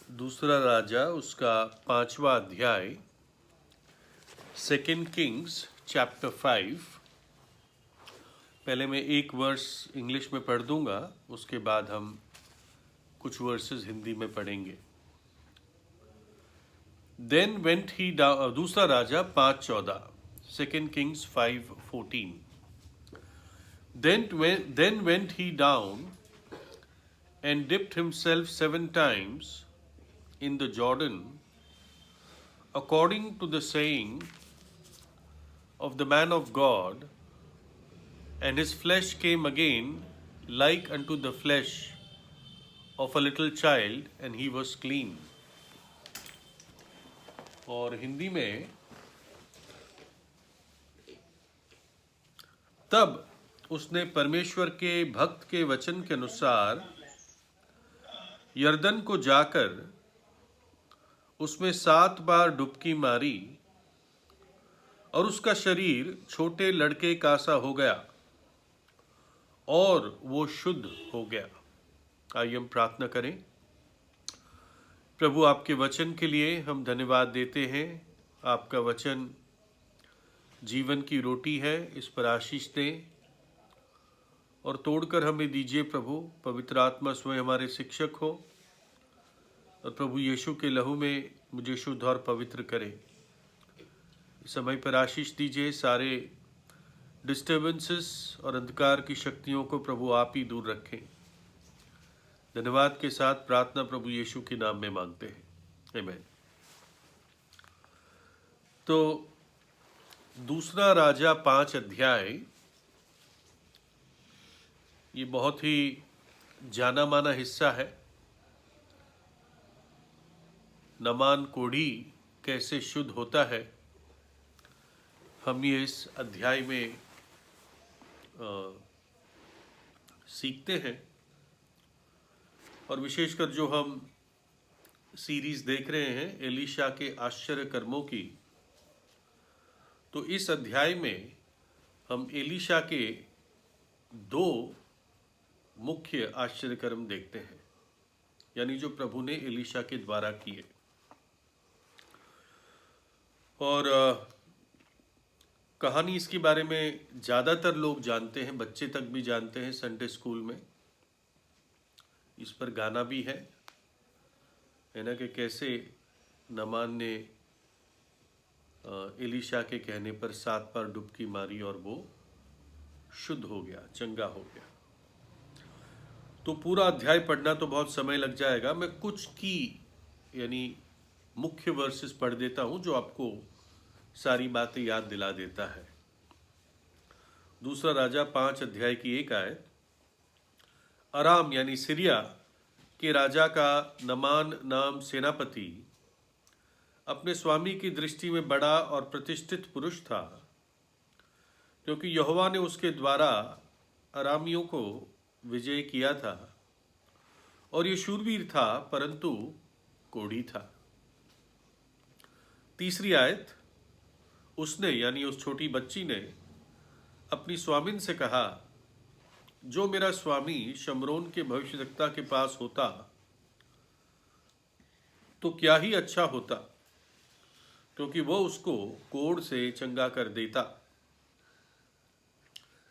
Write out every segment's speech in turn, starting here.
दूसरा राजा उसका 5वां अध्याय, सेकेंड किंग्स चैप्टर 5। पहले मैं एक वर्स इंग्लिश में पढ़ दूंगा, उसके बाद हम कुछ वर्सेस हिंदी में पढ़ेंगे। देन वेंट ही डाउन, दूसरा राजा 5:14, second Kings 5:14। Then went he down and dipped himself 7 times in the Jordan, according to the saying of the man of God, and his flesh came again like unto the flesh of a little child, and he was clean. और हिंदी में, तब उसने परमेश्वर के भक्त के वचन के अनुसार यरदन को जाकर उसमें 7 बार डुबकी मारी, और उसका शरीर छोटे लड़के का सा हो गया और वो शुद्ध हो गया। आइए हम प्रार्थना करें। प्रभु, आपके वचन के लिए हम धन्यवाद देते हैं। आपका वचन जीवन की रोटी है, इस पर आशीष दें और तोड़कर हमें दीजिए प्रभु। पवित्र आत्मा स्वयं हमारे शिक्षक हो और प्रभु यीशु के लहू में मुझे शुद्ध और पवित्र करे। इस समय पर आशीष दीजिए। सारे डिस्टर्बेंसेस और अंधकार की शक्तियों को प्रभु आप ही दूर रखें। धन्यवाद के साथ प्रार्थना प्रभु यीशु के नाम में मांगते हैं, आमीन। तो दूसरा राजा 5 अध्याय, ये बहुत ही जाना माना हिस्सा है। नामान कोढ़ी कैसे शुद्ध होता है, हम ये इस अध्याय में सीखते हैं। और विशेषकर जो हम सीरीज देख रहे हैं एलीशा के आश्चर्य कर्मों की, तो इस अध्याय में हम एलीशा के 2 मुख्य आश्चर्य कर्म देखते हैं, यानी जो प्रभु ने एलीशा के द्वारा किए। और कहानी इसके बारे में ज़्यादातर लोग जानते हैं, बच्चे तक भी जानते हैं संडे स्कूल में। इस पर गाना भी है ना, कि कैसे नामान ने एलीशा के कहने पर 7 बार डुबकी मारी और वो शुद्ध हो गया, चंगा हो गया। तो पूरा अध्याय पढ़ना तो बहुत समय लग जाएगा। मैं कुछ की यानी मुख्य वर्सेस पढ़ देता हूं जो आपको सारी बातें याद दिला देता है। दूसरा राजा 5 अध्याय की 1 आयत। अराम यानी सीरिया के राजा का नमान नाम सेनापति अपने स्वामी की दृष्टि में बड़ा और प्रतिष्ठित पुरुष था, क्योंकि यहोवा ने उसके द्वारा अरामियों को विजय किया था, और ये शूरवीर था परंतु कोढ़ी था। तीसरी आयत। उसने यानी उस छोटी बच्ची ने अपनी स्वामिन से कहा, जो मेरा स्वामी शमरोन के भविष्यद्वक्ता के पास होता तो क्या ही अच्छा होता, क्योंकि वो उसको कोढ़ से चंगा कर देता।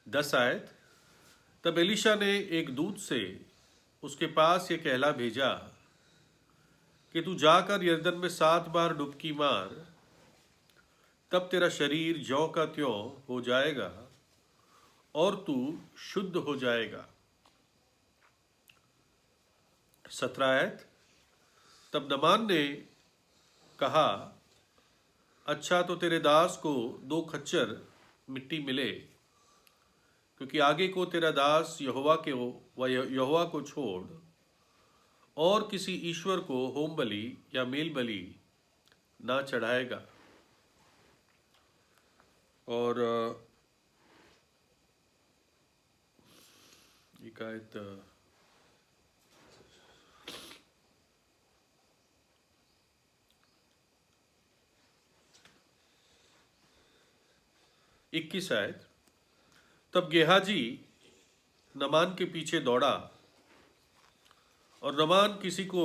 10 आयत। तब एलीशा ने एक दूत से उसके पास ये कहला भेजा कि तू जाकर यरदन में 7 बार डुबकी मार, तब तेरा शरीर जौ का त्यों हो जाएगा और तू शुद्ध हो जाएगा। 17 आयत। तब नामान ने कहा, अच्छा तो तेरे दास को 2 खच्चर मिट्टी मिले, क्योंकि आगे को तेरा दास यहोवा को छोड़ और किसी ईश्वर को होम बलि या मेल बलि ना चढ़ाएगा। और एक आयत 21 आयत। तब गेहाजी नामान के पीछे दौड़ा और नमान किसी को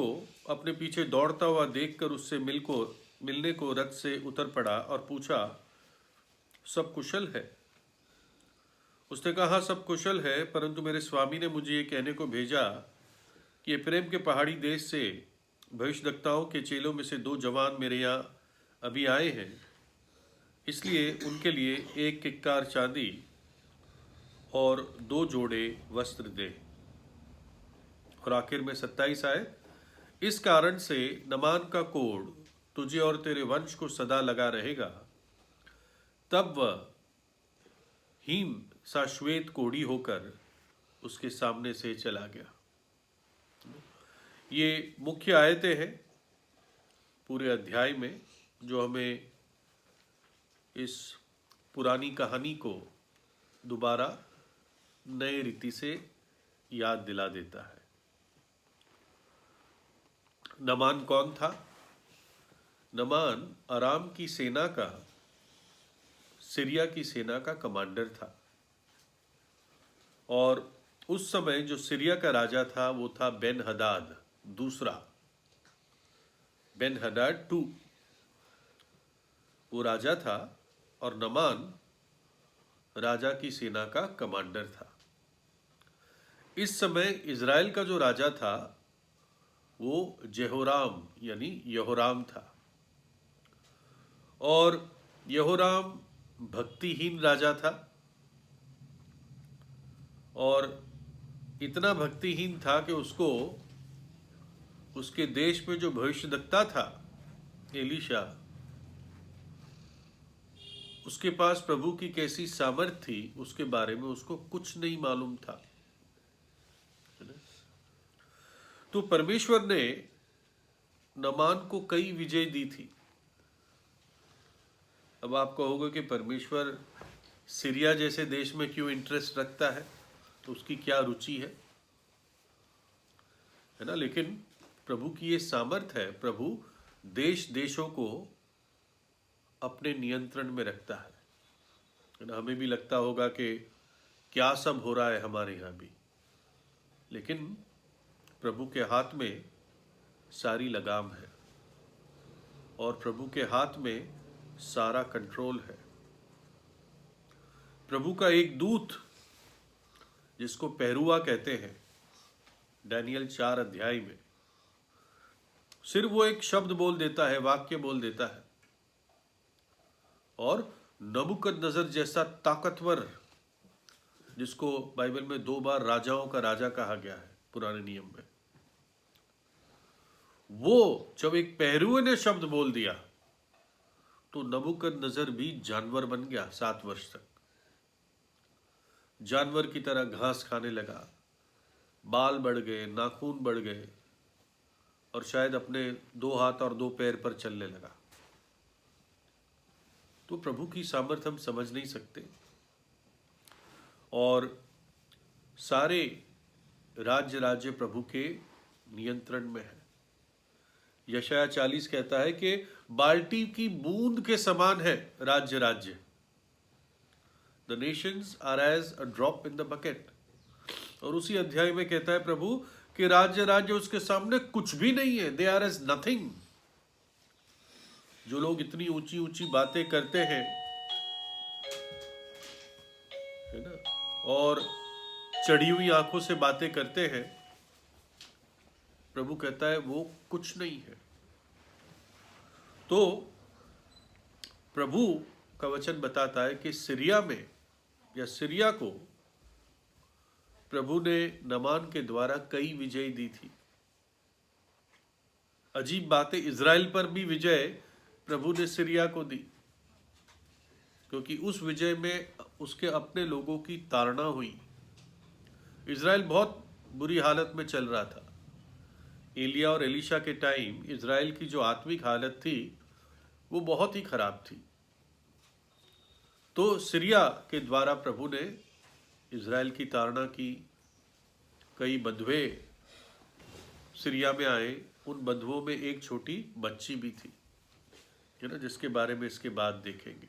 अपने पीछे दौड़ता हुआ देखकर उससे मिलने को रथ से उतर पड़ा और पूछा, सब कुशल है? उसने कहा, सब कुशल है, परंतु मेरे स्वामी ने मुझे ये कहने को भेजा कि एफ्रेम के पहाड़ी देश से भविष्यद्वक्ताओं के चेलों में से 2 जवान मेरे यहाँ अभी आए हैं, इसलिए उनके लिए 1 किक्कार चांदी और 2 जोड़े वस्त्र दे। और आखिर में 27 आए, इस कारण से नमान का कोढ़ तुझे और तेरे वंश को सदा लगा रहेगा। तब वह हीन सा श्वेत कोढ़ी होकर उसके सामने से चला गया। ये मुख्य आयतें हैं पूरे अध्याय में, जो हमें इस पुरानी कहानी को दोबारा नए रीति से याद दिला देता है। नमान कौन था? नमान अराम की सेना का, सीरिया की सेना का कमांडर था। और उस समय जो सीरिया का राजा था वो था बेन हदाद दूसरा, बेन हदाद 2 वो राजा था, और नमान राजा की सेना का कमांडर था। इस समय इज़राइल का जो राजा था वो जेहोराम यानी यहोराम था। और यहोराम भक्तिहीन राजा था, और इतना भक्तिहीन था कि उसको उसके देश में जो भविष्यद्वक्ता था एलीशा, उसके पास प्रभु की कैसी सामर्थ थी उसके बारे में उसको कुछ नहीं मालूम था। तो परमेश्वर ने नमान को कई विजय दी थी। अब आप कहोगे कि परमेश्वर सीरिया जैसे देश में क्यों इंटरेस्ट रखता है, तो उसकी क्या रुचि है ना। लेकिन प्रभु की ये सामर्थ है, प्रभु देश देशों को अपने नियंत्रण में रखता है ना। हमें भी लगता होगा कि क्या सब हो रहा है हमारे यहाँ भी, लेकिन प्रभु के हाथ में सारी लगाम है और प्रभु के हाथ में सारा कंट्रोल है। प्रभु का एक दूत, जिसको पहरुआ कहते हैं, दानियल 4 अध्याय में सिर्फ वो एक शब्द बोल देता है, वाक्य बोल देता है, और नबूकदनेस्सर जैसा ताकतवर, जिसको बाइबल में 2 बार राजाओं का राजा कहा गया है पुराने नियम में, वो जब एक पहरुए ने शब्द बोल दिया तो नबूकदनेस्सर भी जानवर बन गया। 7 वर्ष तक जानवर की तरह घास खाने लगा, बाल बढ़ गए, नाखून बढ़ गए, और शायद अपने 2 हाथ और 2 पैर पर चलने लगा। तो प्रभु की सामर्थ हम समझ नहीं सकते। और सारे राज्य प्रभु के नियंत्रण में है। यशाया 40 कहता है कि बाल्टी की बूंद के समान है राज्य। The nations are as a drop in the bucket। और उसी अध्याय में कहता है प्रभु कि राज्य उसके सामने कुछ भी नहीं है। They are as nothing। जो लोग इतनी ऊंची ऊंची बातें करते हैं, है ना, और चढ़ी हुई आंखों से बातें करते हैं, प्रभु कहता है वो कुछ नहीं है। तो प्रभु का वचन बताता है कि सीरिया में, या सीरिया को प्रभु ने नमान के द्वारा कई विजय दी थी। अजीब बात है, इज़राइल पर भी विजय प्रभु ने सीरिया को दी, क्योंकि उस विजय में उसके अपने लोगों की ताड़ना हुई। इज़राइल बहुत बुरी हालत में चल रहा था। एलिया और एलीशा के टाइम इज़राइल की जो आत्मिक हालत थी वो बहुत ही खराब थी। तो सीरिया के द्वारा प्रभु ने इज़राइल की ताड़ना की। कई बंधुए सीरिया में आए, उन बंधुओं में एक छोटी बच्ची भी थी, है ना, जिसके बारे में इसके बाद देखेंगे।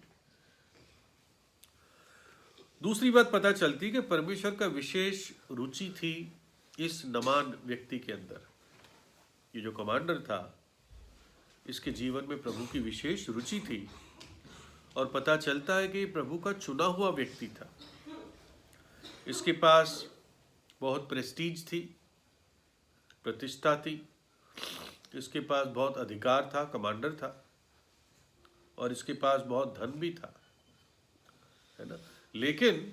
दूसरी बात पता चलती कि परमेश्वर का विशेष रुचि थी इस नमान व्यक्ति के अंदर। ये जो कमांडर था, इसके जीवन में प्रभु की विशेष रुचि थी और पता चलता है कि ये प्रभु का चुना हुआ व्यक्ति था। इसके पास बहुत प्रेस्टीज थी, प्रतिष्ठा थी, इसके पास बहुत अधिकार था, कमांडर था, और इसके पास बहुत धन भी था, है ना। लेकिन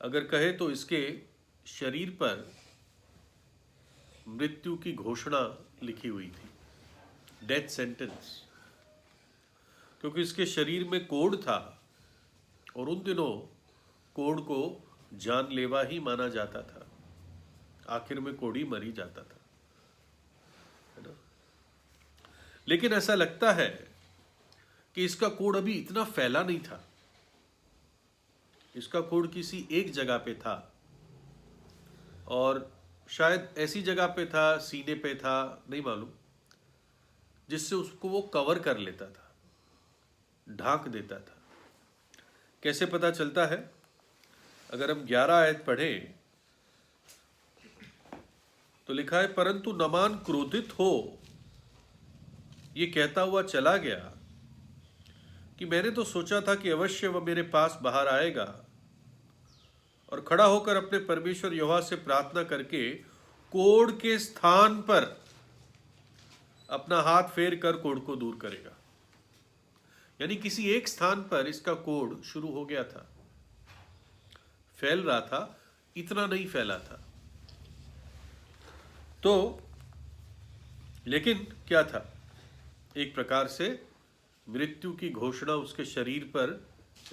अगर कहे तो इसके शरीर पर मृत्यु की घोषणा लिखी हुई थी, डेथ सेंटेंस, क्योंकि इसके शरीर में कोढ़ था और उन दिनों कोढ़ को जानलेवा ही माना जाता था। आखिर में कोढ़ ही मरी जाता था, है ना। लेकिन ऐसा लगता है कि इसका कोढ़ अभी इतना फैला नहीं था। इसका कोढ़ किसी एक जगह पे था और शायद ऐसी जगह पे था, सीने पे था, नहीं मालूम, जिससे उसको वो कवर कर लेता था, ढांक देता था। कैसे पता चलता है? अगर हम 11 आयत पढ़ें तो लिखा है, परंतु नामान क्रोधित हो ये कहता हुआ चला गया कि मैंने तो सोचा था कि अवश्य वह मेरे पास बाहर आएगा और खड़ा होकर अपने परमेश्वर यहोवा से प्रार्थना करके कोढ़ के स्थान पर अपना हाथ फेर कर कोढ़ को दूर करेगा। यानी किसी एक स्थान पर इसका कोढ़ शुरू हो गया था, फैल रहा था, इतना नहीं फैला था। तो लेकिन क्या था? एक प्रकार से मृत्यु की घोषणा उसके शरीर पर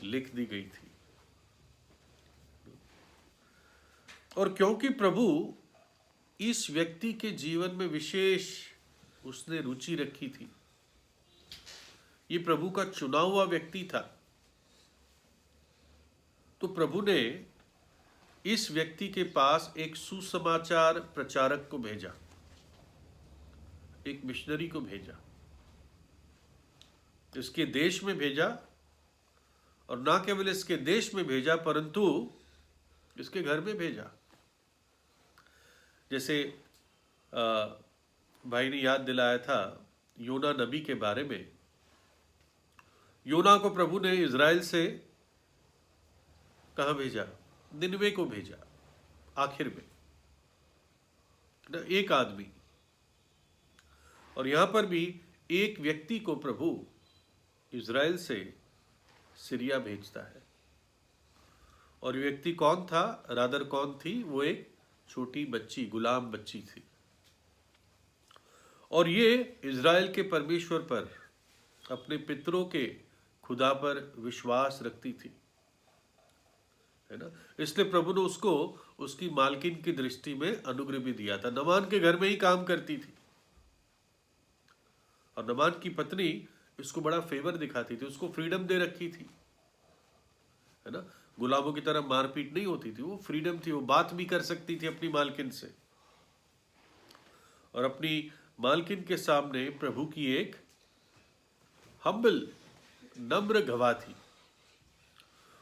लिख दी गई थी। और क्योंकि प्रभु इस व्यक्ति के जीवन में विशेष उसने रुचि रखी थी, ये प्रभु का चुना हुआ व्यक्ति था, तो प्रभु ने इस व्यक्ति के पास एक सुसमाचार प्रचारक को भेजा, एक मिशनरी को भेजा, इसके देश में भेजा, और ना केवल इसके देश में भेजा परंतु इसके घर में भेजा। जैसे भाई ने याद दिलाया था योना नबी के बारे में। योना को प्रभु ने इज़राइल से कहां भेजा? निनवे को भेजा, आखिर में ना, एक आदमी। और यहां पर भी एक व्यक्ति को प्रभु इज़राइल से सीरिया भेजता है। और व्यक्ति कौन था? रादर कौन थी? वो एक छोटी बच्ची, गुलाम बच्ची थी। और ये इज़राइल के परमेश्वर पर, अपने पितरों के खुदा पर विश्वास रखती थी, है ना। इसलिए प्रभु ने उसको उसकी मालकिन की दृष्टि में अनुग्रह भी दिया था। नमान के घर में ही काम करती थी और नमान की पत्नी इसको बड़ा फेवर दिखाती थी, उसको फ्रीडम दे रखी थी, है ना। गुलामों की तरह मारपीट नहीं होती थी, वो फ्रीडम थी, वो बात भी कर सकती थी अपनी मालकिन से। और अपनी मालकिन के सामने प्रभु की एक हम्बल, नम्र गवाह थी।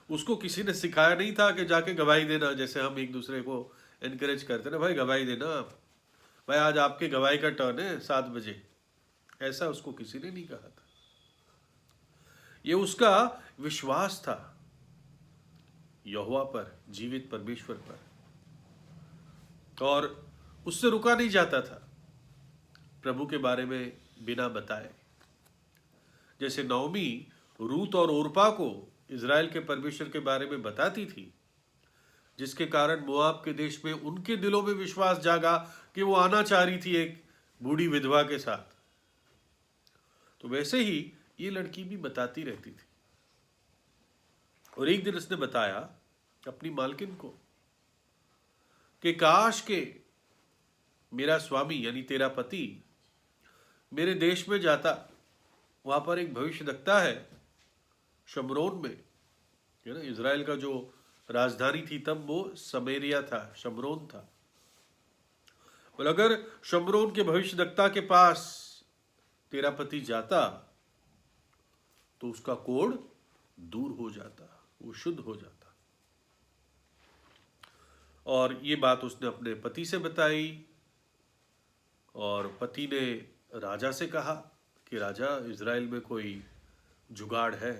उसको किसी ने सिखाया नहीं था कि जाके गवाही देना, जैसे हम एक दूसरे को एनकरेज करते ना, भाई गवाही देना, भाई आज आपके गवाही का टर्न है 7 बजे। ऐसा उसको किसी ने नहीं कहा था। ये उसका विश्वास था यहोवा पर, जीवित परमेश्वर पर, और उससे रुका नहीं जाता था प्रभु के बारे में बिना बताए। जैसे नौमी रूत और ओरपा को इज़राइल के परमेश्वर के बारे में बताती थी, जिसके कारण मोआब के देश में उनके दिलों में विश्वास जागा कि वो आना चाह रही थी एक बूढ़ी विधवा के साथ, तो वैसे ही ये लड़की भी बताती रहती थी। और एक दिन उसने बताया अपनी मालकिन को कि काश के मेरा स्वामी यानी तेरा पति मेरे देश में जाता, वहां पर एक भविष्यद्वक्ता है शमरोन में, है ना। इज़राइल का जो राजधानी थी तब वो समरिया था, शमरोन था। और अगर शमरोन के भविष्यद्वक्ता के पास तेरा पति जाता तो उसका कोढ़ दूर हो जाता, वो शुद्ध हो जाता। और ये बात उसने अपने पति से बताई और पति ने राजा से कहा कि राजा, इज़राइल में कोई जुगाड़ है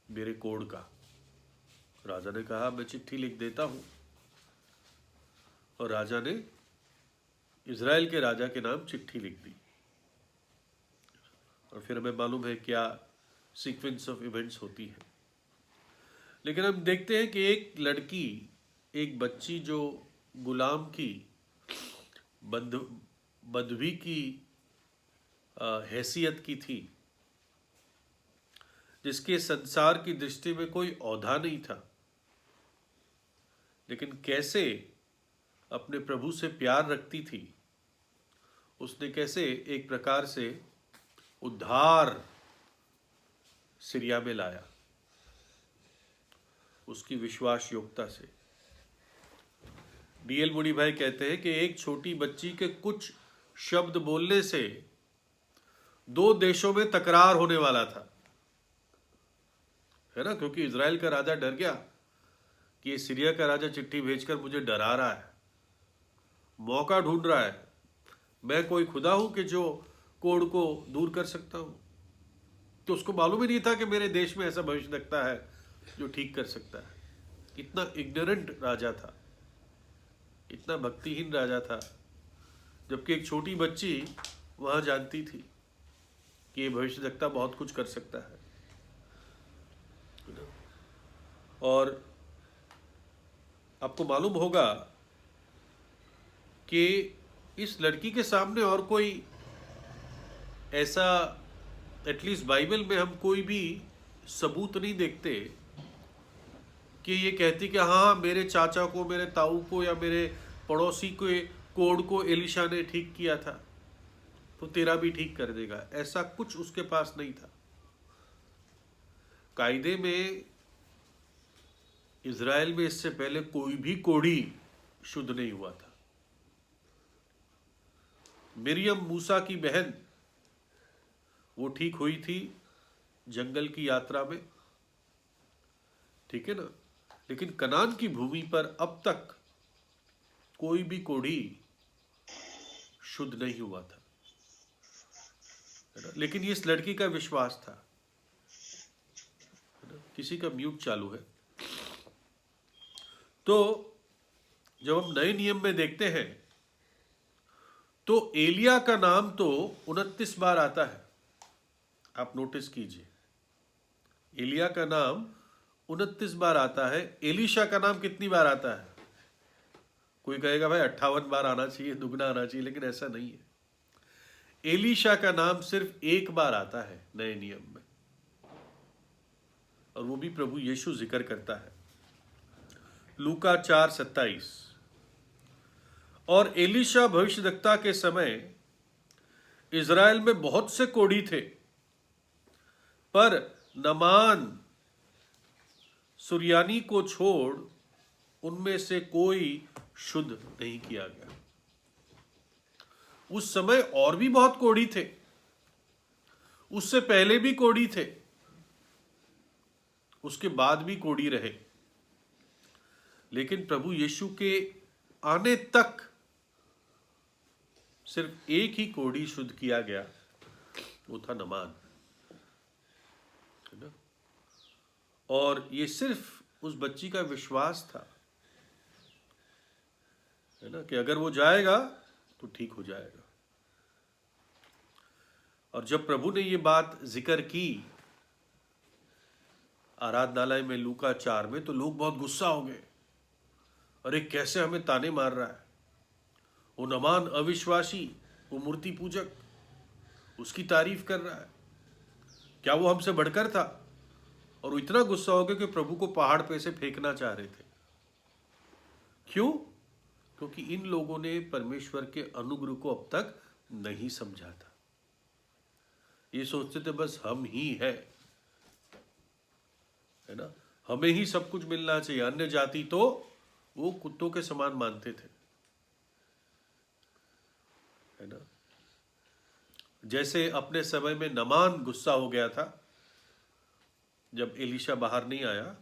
मेरे कोढ़ का। राजा ने कहा मैं चिट्ठी लिख देता हूँ, और राजा ने इज़राइल के राजा के नाम चिट्ठी लिख दी। और फिर हमें मालूम है क्या सीक्वेंस ऑफ इवेंट्स होती है। लेकिन हम देखते हैं कि एक लड़की, एक बच्ची जो गुलाम की, बंधवी की हैसियत की थी, जिसके संसार की दृष्टि में कोई औधा नहीं था, लेकिन कैसे अपने प्रभु से प्यार रखती थी, उसने कैसे एक प्रकार से उद्धार सीरिया में लाया उसकी विश्वास योग्यता से। डीएल मूडी भाई कहते हैं कि एक छोटी बच्ची के कुछ शब्द बोलने से 2 देशों में तकरार होने वाला था, है ना, क्योंकि इज़राइल का राजा डर गया कि ये सीरिया का राजा चिट्ठी भेजकर मुझे डरा रहा है, मौका ढूंढ रहा है, मैं कोई खुदा हूं कि जो कोढ़ को दूर कर सकता हूं। तो उसको मालूम ही नहीं था कि मेरे देश में ऐसा भविष्यद्वक्ता है जो ठीक कर सकता है। इतना इग्नोरेंट राजा था, इतना भक्तिहीन राजा था, जबकि एक छोटी बच्ची वहां जानती थी कि ये भविष्यद्वक्ता बहुत कुछ कर सकता है। और आपको मालूम होगा कि इस लड़की के सामने और कोई ऐसा, एटलीस्ट बाइबल में हम कोई भी सबूत नहीं देखते कि ये कहती कि हाँ मेरे चाचा को, मेरे ताऊ को या मेरे पड़ोसी के कोढ़ को एलिशा ने ठीक किया था तो तेरा भी ठीक कर देगा। ऐसा कुछ उसके पास नहीं था। कायदे में इज़राइल में इससे पहले कोई भी कोढ़ी शुद्ध नहीं हुआ था। मिरियम मूसा की बहन, वो ठीक हुई थी जंगल की यात्रा में, ठीक है ना, लेकिन कनान की भूमि पर अब तक कोई भी कोढ़ी शुद्ध नहीं हुआ था, है ना। लेकिन ये इस लड़की का विश्वास था, है ना। किसी का म्यूट चालू है। तो जब हम नए नियम में देखते हैं तो एलिया का नाम तो 29 बार आता है। आप नोटिस कीजिए, एलिया का नाम 29 बार आता है। एलीशा का नाम कितनी बार आता है? कोई कहेगा भाई 58 बार आना चाहिए, दुगना आना चाहिए, लेकिन ऐसा नहीं है। एलीशा का नाम सिर्फ 1 बार आता है नए नियम में, और वो भी प्रभु यीशु जिक्र करता है, लूका 4:27। और एलीशा भविष्यद्वक्ता के समय इज़राइल में बहुत से कोढ़ी थे, पर नमान सुरयानी को छोड़ उनमें से कोई शुद्ध नहीं किया गया। उस समय और भी बहुत कोढ़ी थे, उससे पहले भी कोढ़ी थे, उसके बाद भी कोढ़ी रहे, लेकिन प्रभु यीशु के आने तक सिर्फ एक ही कोढ़ी शुद्ध किया गया, वो था नमान, है ना। और ये सिर्फ उस बच्ची का विश्वास था, है ना, कि अगर वो जाएगा तो ठीक हो जाएगा। और जब प्रभु ने ये बात जिक्र की आराधनालय में लूका 4 में, तो लोग बहुत गुस्सा हो गए। अरे कैसे हमें ताने मार रहा है, वो नमान अविश्वासी, वो मूर्ति पूजक, उसकी तारीफ कर रहा है, क्या वो हमसे बढ़कर था? और वो इतना गुस्सा हो गया कि प्रभु को पहाड़ पे से फेंकना चाह रहे थे। क्यों? क्योंकि इन लोगों ने परमेश्वर के अनुग्रह को अब तक नहीं समझा था। ये सोचते थे बस हम ही है ना, हमें ही सब कुछ मिलना चाहिए। अन्य जाति तो वो कुत्तों के समान मानते थे, है ना। जैसे अपने समय में नमान गुस्सा हो गया था जब एलीशा बाहर नहीं आया,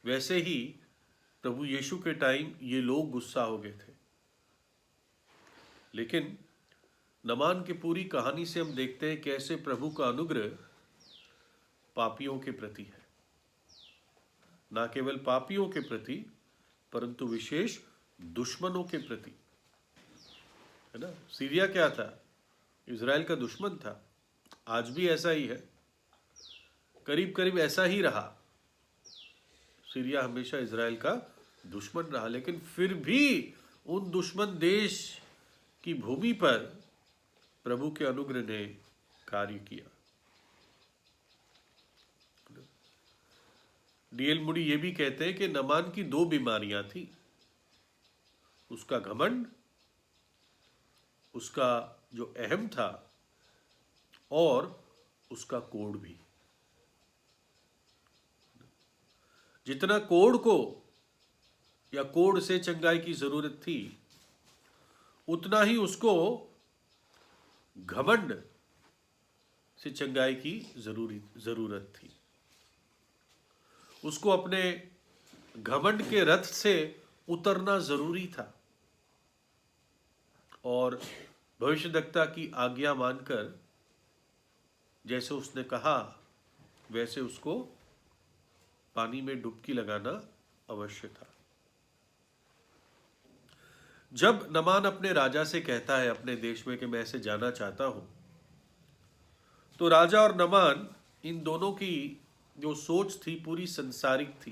वैसे ही प्रभु यीशु के टाइम ये लोग गुस्सा हो गए थे। लेकिन नामान की पूरी कहानी से हम देखते हैं कैसे प्रभु का अनुग्रह पापियों के प्रति है, ना केवल पापियों के प्रति परंतु विशेष दुश्मनों के प्रति, है ना। सीरिया क्या था? इज़राइल का दुश्मन था। आज भी ऐसा ही है, करीब करीब ऐसा ही रहा। सीरिया हमेशा इज़राइल का दुश्मन रहा, लेकिन फिर भी उन दुश्मन देश की भूमि पर प्रभु के अनुग्रह ने कार्य किया। डीएल मूडी ये भी कहते हैं कि नामान की दो बीमारियां थी, उसका घमंड, उसका जो अहम था, और उसका कोढ़ भी। जितना कोढ़ को या कोढ़ से चंगाई की जरूरत थी, उतना ही उसको घमंड से चंगाई की जरूरत थी। उसको अपने घमंड के रथ से उतरना जरूरी था और भविष्यद्वक्ता की आज्ञा मानकर जैसे उसने कहा वैसे उसको पानी में डुबकी लगाना अवश्य था। जब नामान अपने राजा से कहता है अपने देश में कि मैं ऐसे जाना चाहता हूं, तो राजा और नामान इन दोनों की जो सोच थी पूरी संसारिक थी।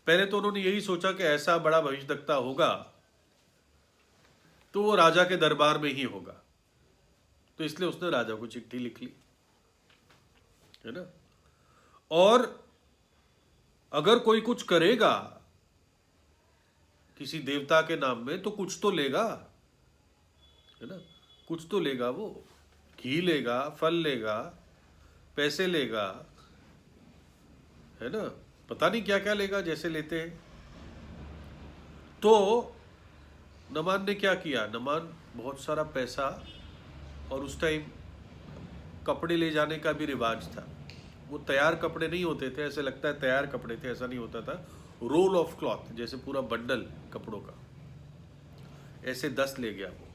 पहले तो उन्होंने यही सोचा कि ऐसा बड़ा भविष्यद्वक्ता होगा तो वो राजा के दरबार में ही होगा, तो इसलिए उसने राजा को चिट्ठी लिख ली, है ना। और अगर कोई कुछ करेगा किसी देवता के नाम में तो कुछ तो लेगा, है ना, कुछ तो लेगा। वो घी लेगा, फल लेगा, पैसे लेगा, है ना, पता नहीं क्या क्या लेगा जैसे लेते हैं। तो नामान ने क्या किया? नामान बहुत सारा पैसा, और उस टाइम कपड़े ले जाने का भी रिवाज था। वो तैयार कपड़े नहीं होते थे, ऐसे लगता है तैयार कपड़े थे, ऐसा नहीं होता था। रोल ऑफ क्लॉथ, जैसे पूरा बंडल कपड़ों का, ऐसे 10 ले गया वो,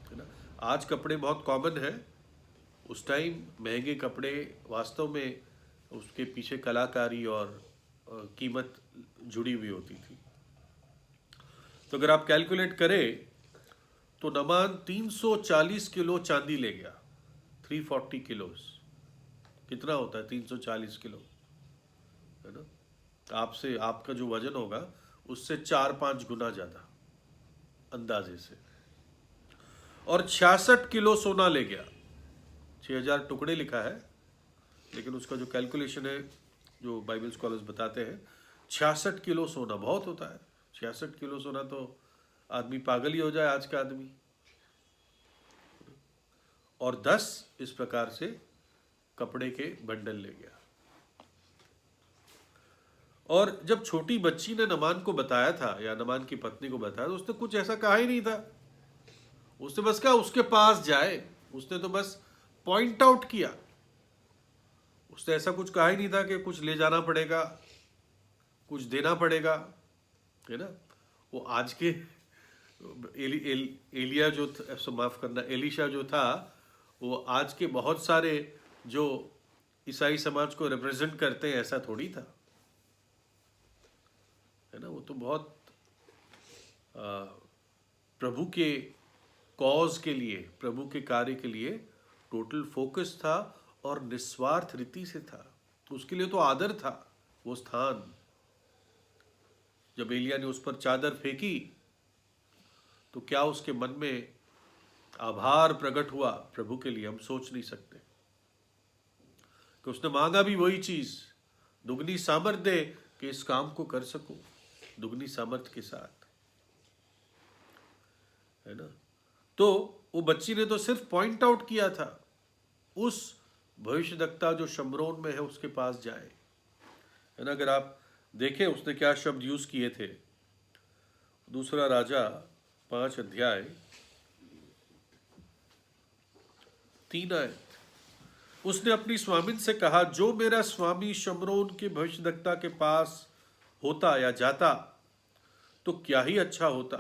है ना। आज कपड़े बहुत कॉमन है, उस टाइम महंगे कपड़े, वास्तव में उसके पीछे कलाकारी और कीमत जुड़ी हुई होती थी। तो अगर आप कैलकुलेट करें तो नामान 340 किलो चांदी ले गया, 340 किलोस। कितना होता है 340 किलो, है ना। आपसे आपका जो वजन होगा उससे 4-5 गुना ज्यादा अंदाजे से। और 66 किलो सोना ले गया। 6000 टुकड़े लिखा है, लेकिन उसका जो कैलकुलेशन है जो बाइबल स्कॉलर्स बताते हैं 66 किलो सोना बहुत होता है। 66 किलो सोना तो आदमी पागल ही हो जाए आज का आदमी। और 10 इस प्रकार से कपड़े के बंडल ले गया। और जब छोटी बच्ची ने नामान को बताया था, या नामान की पत्नी को बताया, तो उसने कुछ ऐसा कहा ही नहीं था। उसने बस कहा उसके पास जाए, उसने तो बस पॉइंट आउट किया। उसने ऐसा कुछ कहा ही नहीं था कि कुछ ले जाना पड़ेगा, कुछ देना पड़ेगा, है ना। वो आज के एलिया जो माफ करना, एलिशा जो था, वो आज के बहुत सारे जो ईसाई समाज को रिप्रेजेंट करते हैं ऐसा थोड़ी था, है ना। वो तो बहुत प्रभु के कॉज के लिए, प्रभु के कार्य के लिए टोटल फोकस था और निस्वार्थ रीति से था। तो उसके लिए तो आदर था वो स्थान। जब एलिया ने उस पर चादर फेंकी तो क्या उसके मन में आभार प्रकट हुआ प्रभु के लिए, हम सोच नहीं सकते। कि उसने मांगा भी वही चीज, दुगनी सामर्थ दे कि इस काम को कर सकूं, दुगनी सामर्थ के साथ, है ना। तो वो बच्ची ने तो सिर्फ पॉइंट आउट किया था, उस भविष्यद्वक्ता जो शमरोन में है उसके पास जाए, है ना। अगर आप देखें उसने क्या शब्द यूज किए थे, दूसरा राजा 5 अध्याय 3 आयत। उसने अपनी स्वामिन से कहा, जो मेरा स्वामी शमरोन के भविष्यद्वक्ता के पास होता या जाता तो क्या ही अच्छा होता,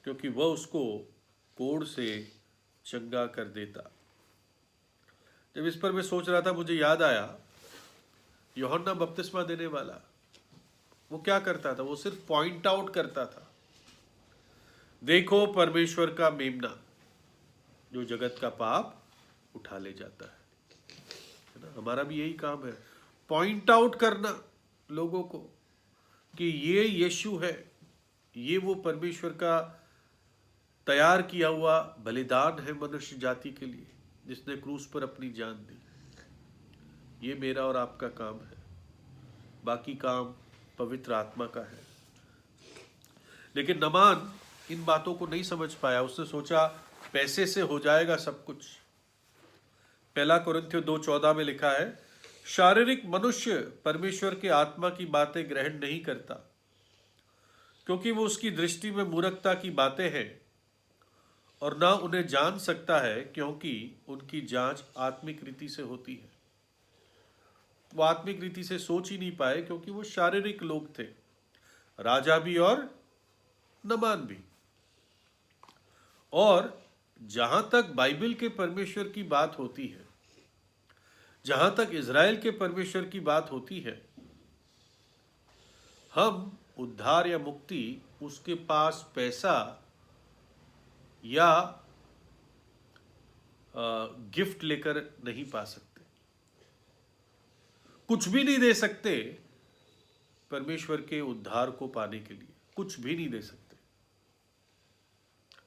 क्योंकि वह उसको कोढ़ से चंगा कर देता। जब इस पर मैं सोच रहा था, मुझे याद आया यूहन्ना बपतिस्मा देने वाला, वो क्या करता था? वो सिर्फ पॉइंट आउट करता था, देखो परमेश्वर का मेमना जो जगत का पाप उठा ले जाता है ना। हमारा भी यही काम है, पॉइंट आउट करना लोगों को कि ये यीशु है, ये वो परमेश्वर का तैयार किया हुआ बलिदान है मनुष्य जाति के लिए, जिसने क्रूस पर अपनी जान दी। ये मेरा और आपका काम है, बाकी काम पवित्र आत्मा का है। लेकिन नमान इन बातों को नहीं समझ पाया। उसने सोचा पैसे से हो जाएगा सब कुछ। पहला कुरिन्थियों 2:14 में लिखा है, शारीरिक मनुष्य परमेश्वर के आत्मा की बातें ग्रहण नहीं करता, क्योंकि वो उसकी दृष्टि में मूर्खता की बातें हैं, और ना उन्हें जान सकता है, क्योंकि उनकी जांच आत्मिक रीति से होती है। वो आत्मिक रीति से सोच ही नहीं पाए, क्योंकि वो शारीरिक लोग थे, राजा भी और नमान भी। और जहां तक बाइबल के परमेश्वर की बात होती है, जहां तक इज़राइल के परमेश्वर की बात होती है, हम उद्धार या मुक्ति उसके पास पैसा या गिफ्ट लेकर नहीं पा सकते। कुछ भी नहीं दे सकते परमेश्वर के उद्धार को पाने के लिए, कुछ भी नहीं दे सकते।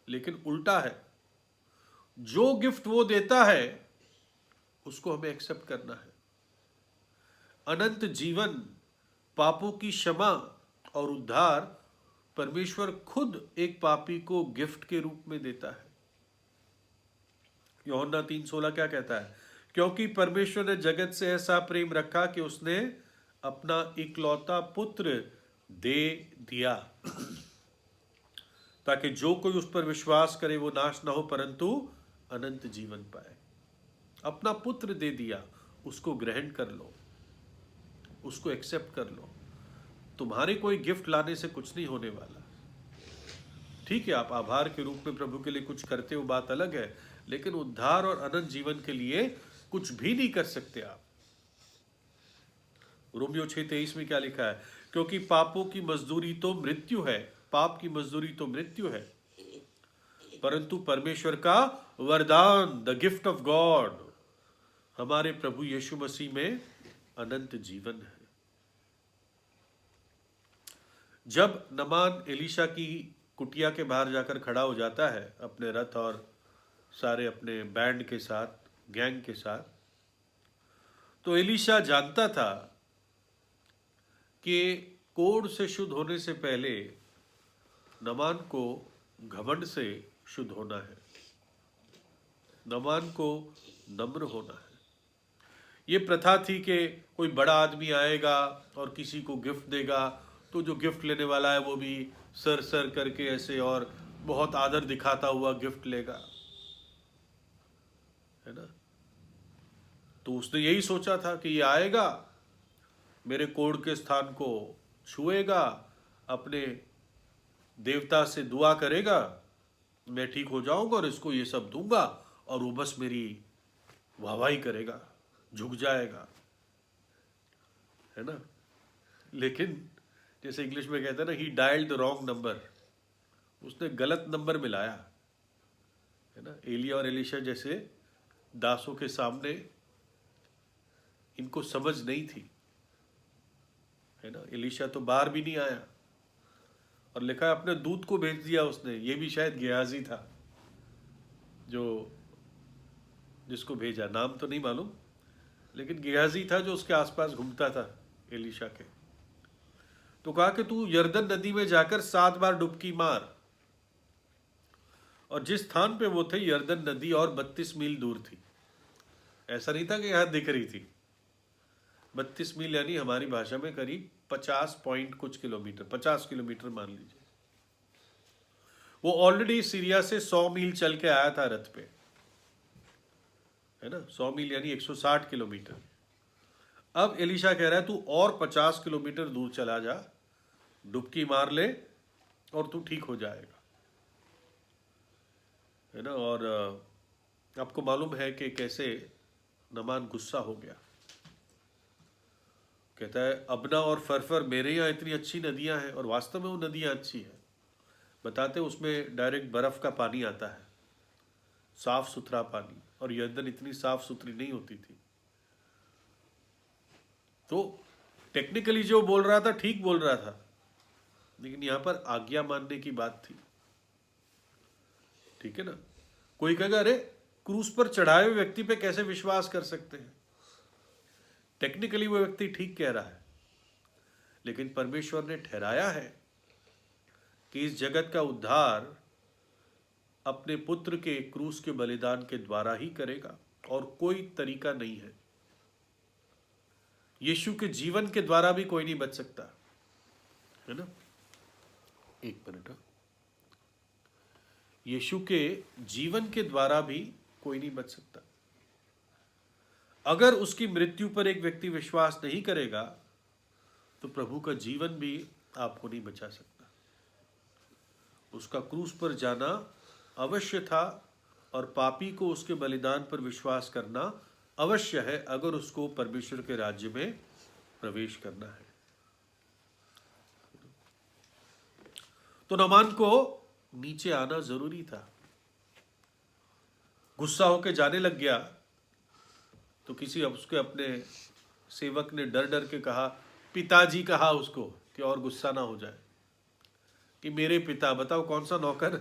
लेकिन उल्टा है, जो गिफ्ट वो देता है उसको हमें एक्सेप्ट करना है। अनंत जीवन, पापों की क्षमा और उद्धार परमेश्वर खुद एक पापी को गिफ्ट के रूप में देता है। यूहन्ना 3:16 क्या कहता है? क्योंकि परमेश्वर ने जगत से ऐसा प्रेम रखा कि उसने अपना इकलौता पुत्र दे दिया, ताकि जो कोई उस पर विश्वास करे वो नाश ना हो परंतु अनंत जीवन पाए। अपना पुत्र दे दिया, उसको ग्रहण कर लो, उसको एक्सेप्ट कर लो। तुम्हारे कोई गिफ्ट लाने से कुछ नहीं होने वाला। ठीक है, आप आभार के रूप में प्रभु के लिए कुछ करते हो, बात अलग है, लेकिन उद्धार और अनंत जीवन के लिए कुछ भी नहीं कर सकते आप। रोमियो 6:23 में क्या लिखा है? क्योंकि पापों की मजदूरी तो मृत्यु है, पाप की मजदूरी तो मृत्यु है, परंतु परमेश्वर का वरदान, द गिफ्ट ऑफ गॉड, हमारे प्रभु यीशु मसीह में अनंत जीवन है। जब नमान एलीशा की कुटिया के बाहर जाकर खड़ा हो जाता है अपने रथ और सारे अपने बैंड के साथ, गैंग के साथ, तो एलीशा जानता था कि कोढ़ से शुद्ध होने से पहले नमान को घमंड से शुद्ध होना है, नमान को नम्र होना है। ये प्रथा थी कि कोई बड़ा आदमी आएगा और किसी को गिफ्ट देगा, तो जो गिफ्ट लेने वाला है वो भी सर सर करके ऐसे और बहुत आदर दिखाता हुआ गिफ्ट लेगा, है ना। तो उसने यही सोचा था कि ये आएगा, मेरे कोढ़ के स्थान को छुएगा, अपने देवता से दुआ करेगा, मैं ठीक हो जाऊंगा और इसको ये सब दूंगा, और वो बस मेरी वाहवाही करेगा, झुक जाएगा, है ना। लेकिन जैसे इंग्लिश में कहते हैं ना, ही डायल्ड द रॉन्ग नंबर, उसने गलत नंबर मिलाया, है ना। एलिया और एलीशा जैसे दासों के सामने इनको समझ नहीं थी, है ना। एलीशा तो बाहर भी नहीं आया, और लिखा है अपने दूत को भेज दिया उसने। ये भी शायद गेहाजी था जो जिसको भेजा, नाम तो नहीं मालूम, लेकिन गेहाजी था जो उसके आसपास घूमता था एलीशा के। तो कहा कि तू यरदन नदी में जाकर 7 बार डुबकी मार, और जिस स्थान पे वो थे यरदन नदी और 32 मील दूर थी। ऐसा नहीं था कि यहां दिख रही थी। 32 मील यानी हमारी भाषा में करीब 50 पॉइंट कुछ किलोमीटर, 50 किलोमीटर मान लीजिए। वो ऑलरेडी सीरिया से 100 मील चल के आया था रथ पे, है ना। 100 मील यानी 160 किलोमीटर। अब एलीशा कह रहा है तू और 50 किलोमीटर दूर चला जा, डुबकी मार ले और तू ठीक हो जाएगा। है ना। और आपको मालूम है कि कैसे नामान गुस्सा हो गया, कहता है अबना और फरफर मेरे यहाँ इतनी अच्छी नदियाँ हैं, और वास्तव में वो नदियाँ अच्छी हैं। बताते उसमें डायरेक्ट बर्फ का पानी आता है, साफ सुथरा पानी, और यर्दन इतनी साफ सुथरी नहीं होती थी। तो टेक्निकली जो बोल रहा था ठीक बोल रहा था, लेकिन यहां पर आज्ञा मानने की बात थी। ठीक है ना। कोई कहेगा अरे क्रूस पर चढ़ाए हुए व्यक्ति पे कैसे विश्वास कर सकते हैं। टेक्निकली वो व्यक्ति ठीक कह रहा है, लेकिन परमेश्वर ने ठहराया है कि इस जगत का उद्धार अपने पुत्र के क्रूस के बलिदान के द्वारा ही करेगा, और कोई तरीका नहीं है। यीशु के जीवन के द्वारा भी कोई नहीं बच सकता, है ना। एक मिनट। यीशु के जीवन के द्वारा भी कोई नहीं बच सकता। अगर उसकी मृत्यु पर एक व्यक्ति विश्वास नहीं करेगा तो प्रभु का जीवन भी आपको नहीं बचा सकता। उसका क्रूस पर जाना अवश्य था, और पापी को उसके बलिदान पर विश्वास करना अवश्य है, अगर उसको परमेश्वर के राज्य में प्रवेश करना है। तो नामान को नीचे आना जरूरी था। गुस्सा होकर जाने लग गया तो किसी उसके अपने सेवक ने डर डर के कहा, पिताजी कहा उसको, कि और गुस्सा ना हो जाए, कि मेरे पिता। बताओ कौन सा नौकर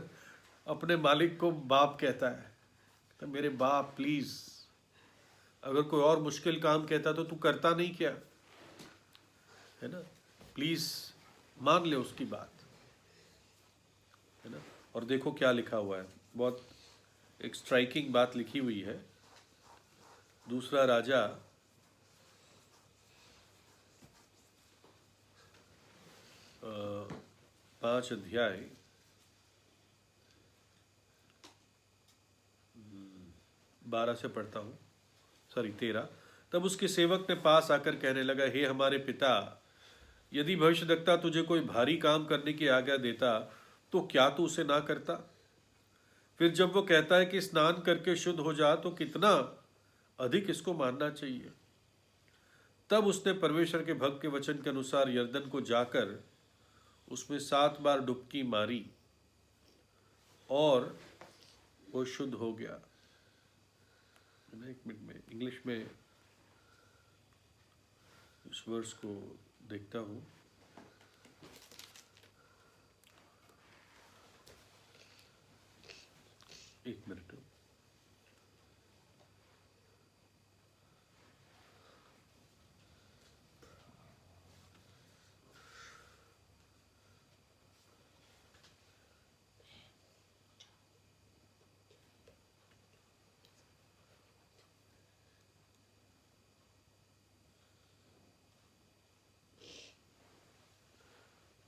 अपने मालिक को बाप कहता है। तो मेरे बाप प्लीज, अगर कोई और मुश्किल काम कहता तो तू करता नहीं क्या, है ना। प्लीज मान ले उसकी बात, है ना। और देखो क्या लिखा हुआ है, बहुत एक स्ट्राइकिंग बात लिखी हुई है। दूसरा राजा 5 अध्याय 12 से पढ़ता हूँ, 13। तब उसके सेवक ने पास आकर कहने लगा, हे हमारे पिता, यदि भविष्यद्वक्ता तुझे कोई भारी काम करने की आज्ञा देता तो क्या तू उसे ना करता? फिर जब वो कहता है कि स्नान करके शुद्ध हो जा, तो कितना अधिक इसको मानना चाहिए। तब उसने परमेश्वर के भक्त के वचन के अनुसार यर्दन को जाकर उसमें 7 बार डुबकी मारी, और वो शुद्ध हो गया। एक मिनट में इंग्लिश में इस वर्स को देखता हूँ। एक मिनट।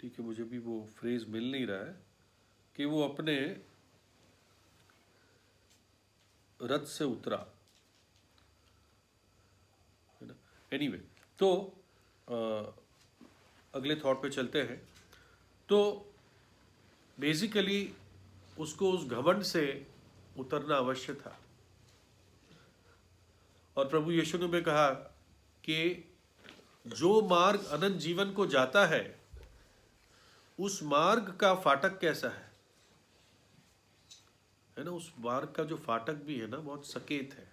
ठीक है, मुझे भी वो फ्रेज मिल नहीं रहा है कि वो अपने रथ से उतरा, है ना। एनीवे, तो अगले थॉट पे चलते हैं। तो बेसिकली उसको उस घमंड से उतरना अवश्य था, और प्रभु यीशु ने भी कहा कि जो मार्ग अनंत जीवन को जाता है, उस मार्ग का फाटक कैसा है ना। उस मार्ग का जो फाटक भी है ना, बहुत सकेत है।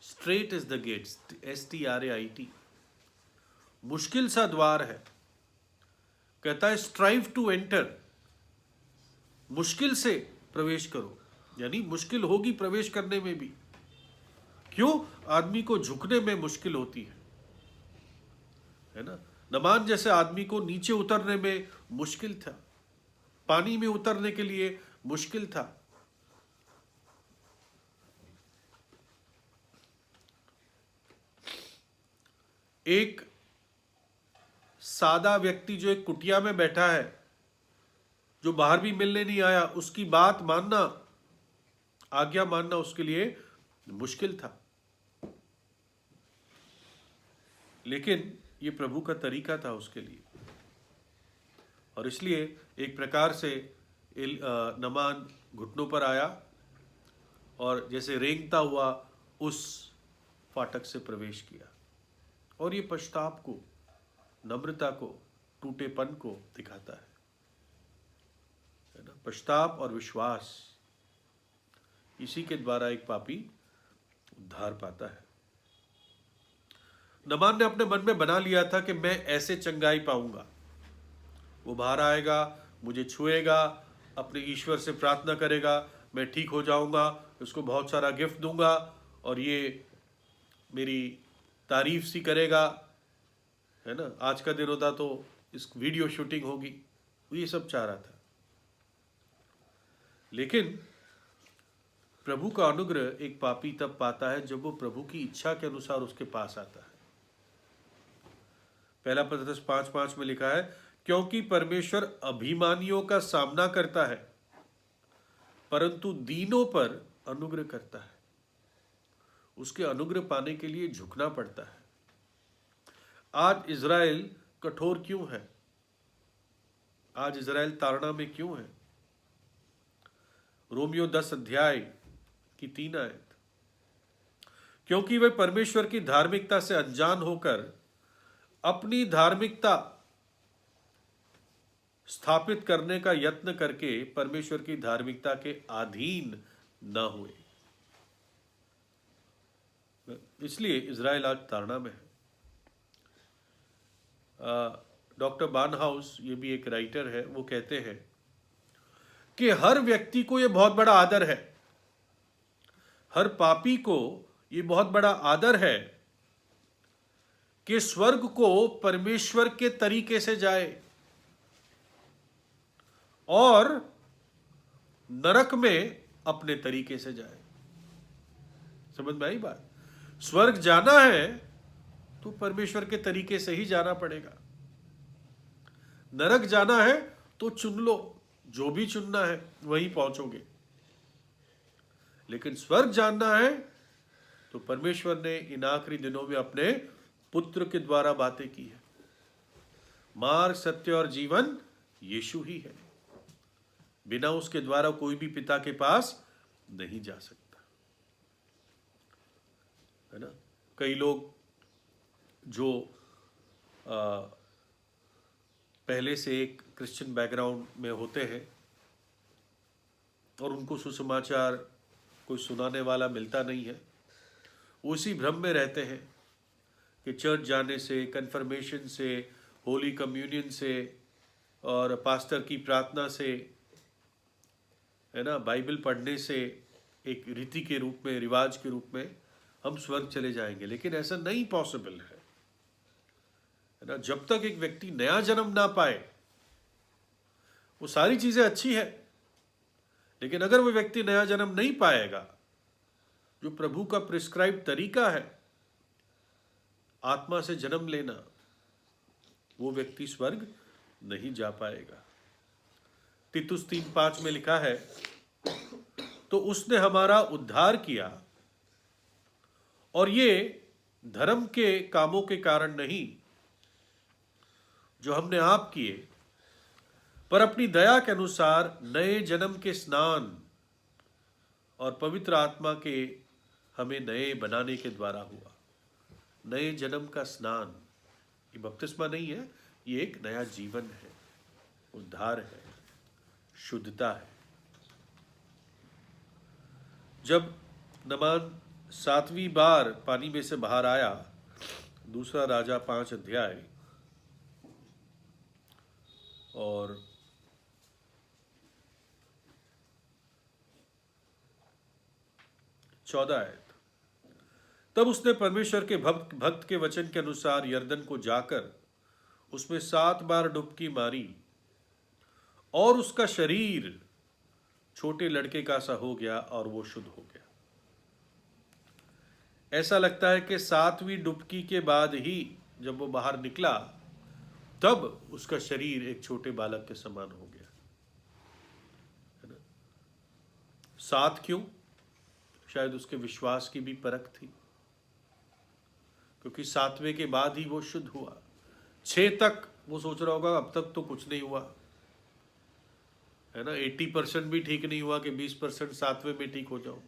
Strait is the gate, STRAIT, मुश्किल सा द्वार है। कहता है स्ट्राइव टू एंटर, मुश्किल से प्रवेश करो, यानी मुश्किल होगी प्रवेश करने में भी। क्यों? आदमी को झुकने में मुश्किल होती है ना। नामान जैसे आदमी को नीचे उतरने में मुश्किल था, पानी में उतरने के लिए मुश्किल था। एक सादा व्यक्ति जो एक कुटिया में बैठा है, जो बाहर भी मिलने नहीं आया, उसकी बात मानना, आज्ञा मानना उसके लिए मुश्किल था। लेकिन ये प्रभु का तरीका था उसके लिए, और इसलिए एक प्रकार से नमान घुटनों पर आया और जैसे रेंगता हुआ उस फाटक से प्रवेश किया। और ये पश्चाताप को, नम्रता को, टूटेपन को दिखाता है ना। पश्चाताप और विश्वास, इसी के द्वारा एक पापी उद्धार पाता है। नमान ने अपने मन में बना लिया था कि मैं ऐसे चंगाई पाऊंगा। वो बाहर आएगा, मुझे छुएगा, अपने ईश्वर से प्रार्थना करेगा, मैं ठीक हो जाऊंगा, उसको बहुत सारा गिफ्ट दूंगा और ये मेरी तारीफ सी करेगा, है ना। आज का दिन होता तो इस वीडियो शूटिंग होगी, वो ये सब चाह रहा था। लेकिन प्रभु का अनुग्रह एक पापी तब पाता है जब वो प्रभु की इच्छा के अनुसार उसके पास आता है। पहला पत्रस 5:5 में लिखा है, क्योंकि परमेश्वर अभिमानियों का सामना करता है परंतु दीनों पर अनुग्रह करता है। उसके अनुग्रह पाने के लिए झुकना पड़ता है। आज इज़राइल कठोर क्यों है? आज इज़राइल ताड़ना में क्यों है? रोमियो 10 अध्याय की 3 आयत, क्योंकि वे परमेश्वर की धार्मिकता से अनजान होकर अपनी धार्मिकता स्थापित करने का यत्न करके परमेश्वर की धार्मिकता के अधीन न हुए, इसलिए इज़राइल आज ताड़ना में है। डॉक्टर बार्नहाउस, ये भी एक राइटर है, वो कहते हैं कि हर व्यक्ति को ये बहुत बड़ा आदर है, हर पापी को ये बहुत बड़ा आदर है कि स्वर्ग को परमेश्वर के तरीके से जाए और नरक में अपने तरीके से जाए। समझ में आई बात? स्वर्ग जाना है तो परमेश्वर के तरीके से ही जाना पड़ेगा। नरक जाना है तो चुन लो, जो भी चुनना है वहीं पहुंचोगे। लेकिन स्वर्ग जानना है तो परमेश्वर ने इन आखिरी दिनों में अपने पुत्र के द्वारा बातें की है। मार्ग, सत्य और जीवन यीशु ही है। बिना उसके द्वारा कोई भी पिता के पास नहीं जा सकता, है ना। कई लोग जो पहले से एक क्रिश्चियन बैकग्राउंड में होते हैं और उनको सुसमाचार कोई सुनाने वाला मिलता नहीं है, उसी भ्रम में रहते हैं कि चर्च जाने से, कन्फर्मेशन से, होली कम्युनियन से और पास्टर की प्रार्थना से, है ना, बाइबल पढ़ने से एक रीति के रूप में, रिवाज के रूप में हम स्वर्ग चले जाएंगे। लेकिन ऐसा नहीं पॉसिबल है ना। जब तक एक व्यक्ति नया जन्म ना पाए, वो सारी चीजें अच्छी है, लेकिन अगर वो व्यक्ति नया जन्म नहीं पाएगा, जो प्रभु का प्रिस्क्राइब तरीका है आत्मा से जन्म लेना, वो व्यक्ति स्वर्ग नहीं जा पाएगा। तीतुस 3:5 में लिखा है, तो उसने हमारा उद्धार किया और ये धर्म के कामों के कारण नहीं जो हमने आप किए, पर अपनी दया के अनुसार नए जन्म के स्नान और पवित्र आत्मा के हमें नए बनाने के द्वारा हुआ। नए जन्म का स्नान, ये बपतिस्मा नहीं है, ये एक नया जीवन है, उद्धार है, शुद्धता है। जब नमान 7वीं बार पानी में से बाहर आया, दूसरा राजा 5 अध्याय और 14 आयत, तब उसने परमेश्वर के भक्त के वचन के अनुसार यर्दन को जाकर उसमें 7 बार डुबकी मारी और उसका शरीर छोटे लड़के का सा हो गया और वो शुद्ध हो गया। ऐसा लगता है कि 7वीं डुबकी के बाद ही जब वो बाहर निकला, तब उसका शरीर एक छोटे बालक के समान हो गया, है ना। 7 क्यों? शायद उसके विश्वास की भी परख थी, क्योंकि 7वें के बाद ही वो शुद्ध हुआ। 6 तक वो सोच रहा होगा अब तक तो कुछ नहीं हुआ, है ना। 80% भी ठीक नहीं हुआ कि 20% 7वें में ठीक हो जाऊं।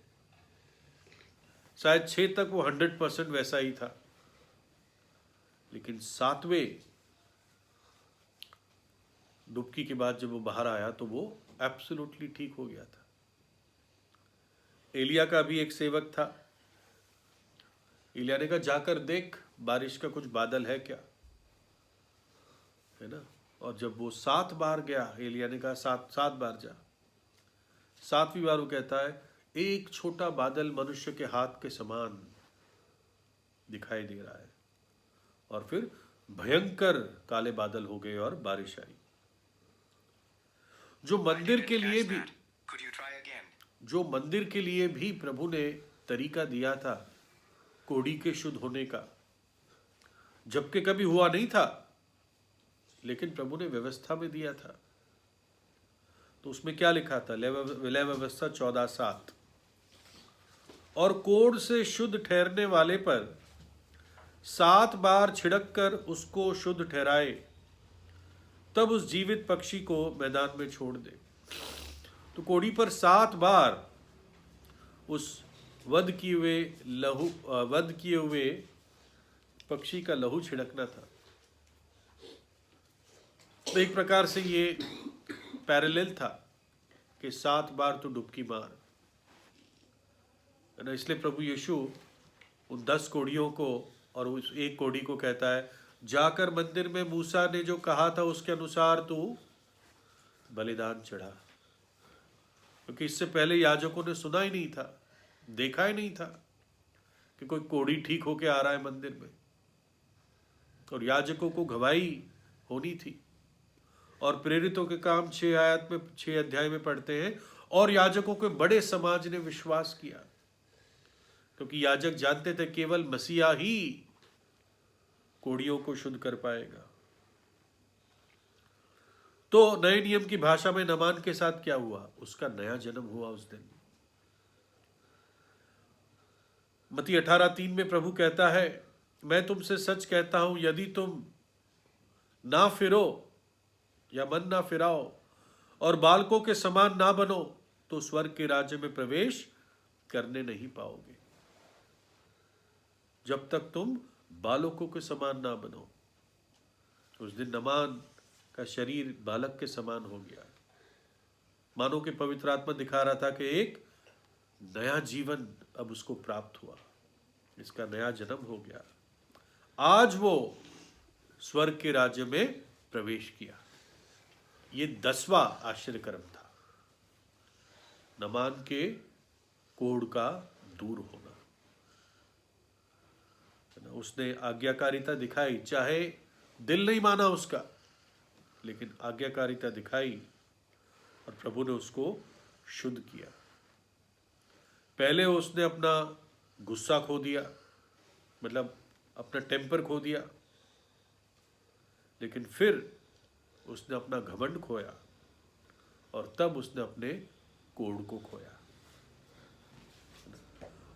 शायद 6 तक वो 100% वैसा ही था, लेकिन 7वें डुबकी के बाद जब वो बाहर आया तो वो एब्सोल्युटली ठीक हो गया था। एलिया का भी एक सेवक था। एलिया ने कहा जाकर देख बारिश का कुछ बादल है क्या, है ना। और जब वो 7 बार गया, एलिया ने कहा 7 बार जा। 7वीं बार वो कहता है एक छोटा बादल मनुष्य के हाथ के समान दिखाई दे रहा है, और फिर भयंकर काले बादल हो गए और बारिश आई। जो मंदिर के लिए भी प्रभु ने तरीका दिया था कोढ़ी के शुद्ध होने का, जबकि कभी हुआ नहीं था, लेकिन प्रभु ने व्यवस्था में दिया था। तो उसमें क्या लिखा था? विलय व्यवस्था 14:7, और कोढ़ से शुद्ध ठहरने वाले पर 7 बार छिड़क कर उसको शुद्ध ठहराए, तब उस जीवित पक्षी को मैदान में छोड़ दे। तो कोढ़ी पर 7 बार उस वध किए हुए पक्षी का लहू छिड़कना था। तो एक प्रकार से ये पैरेलल था कि 7 बार तो डुबकी मार, है ना। इसलिए प्रभु यीशु उन 10 कोढ़ियों को और उस एक कोढ़ी को कहता है जाकर मंदिर में मूसा ने जो कहा था उसके अनुसार तू बलिदान चढ़ा, क्योंकि इससे पहले याजकों ने सुना ही नहीं था, देखा ही नहीं था कि कोई कोढ़ी ठीक होके आ रहा है मंदिर में। और याजकों को गवाही होनी थी। और प्रेरितों के काम 6 अध्याय में पढ़ते हैं, और याजकों के बड़े समाज ने विश्वास किया, क्योंकि याजक जानते थे केवल मसीहा ही कोढ़ियों को शुद्ध कर पाएगा। तो नए नियम की भाषा में नमान के साथ क्या हुआ? उसका नया जन्म हुआ उस दिन। मत्ती 18:3 में प्रभु कहता है मैं तुमसे सच कहता हूं, यदि तुम ना फिरो या मन ना फिराओ और बालकों के समान ना बनो तो स्वर्ग के राज्य में प्रवेश करने नहीं पाओगे। जब तक तुम बालकों के समान ना बनो। उस दिन नमान का शरीर बालक के समान हो गया, मानो कि पवित्र आत्मा दिखा रहा था कि एक नया जीवन अब उसको प्राप्त हुआ, इसका नया जन्म हो गया। आज वो स्वर्ग के राज्य में प्रवेश किया। ये 10वां आश्चर्यकर्म था, नमान के कोढ़ का दूर होना। उसने आज्ञाकारिता दिखाई, चाहे दिल नहीं माना उसका, लेकिन आज्ञाकारिता दिखाई और प्रभु ने उसको शुद्ध किया। पहले उसने अपना गुस्सा खो दिया, मतलब अपना टेम्पर खो दिया, लेकिन फिर उसने अपना घमंड खोया और तब उसने अपने कोढ़ को खोया।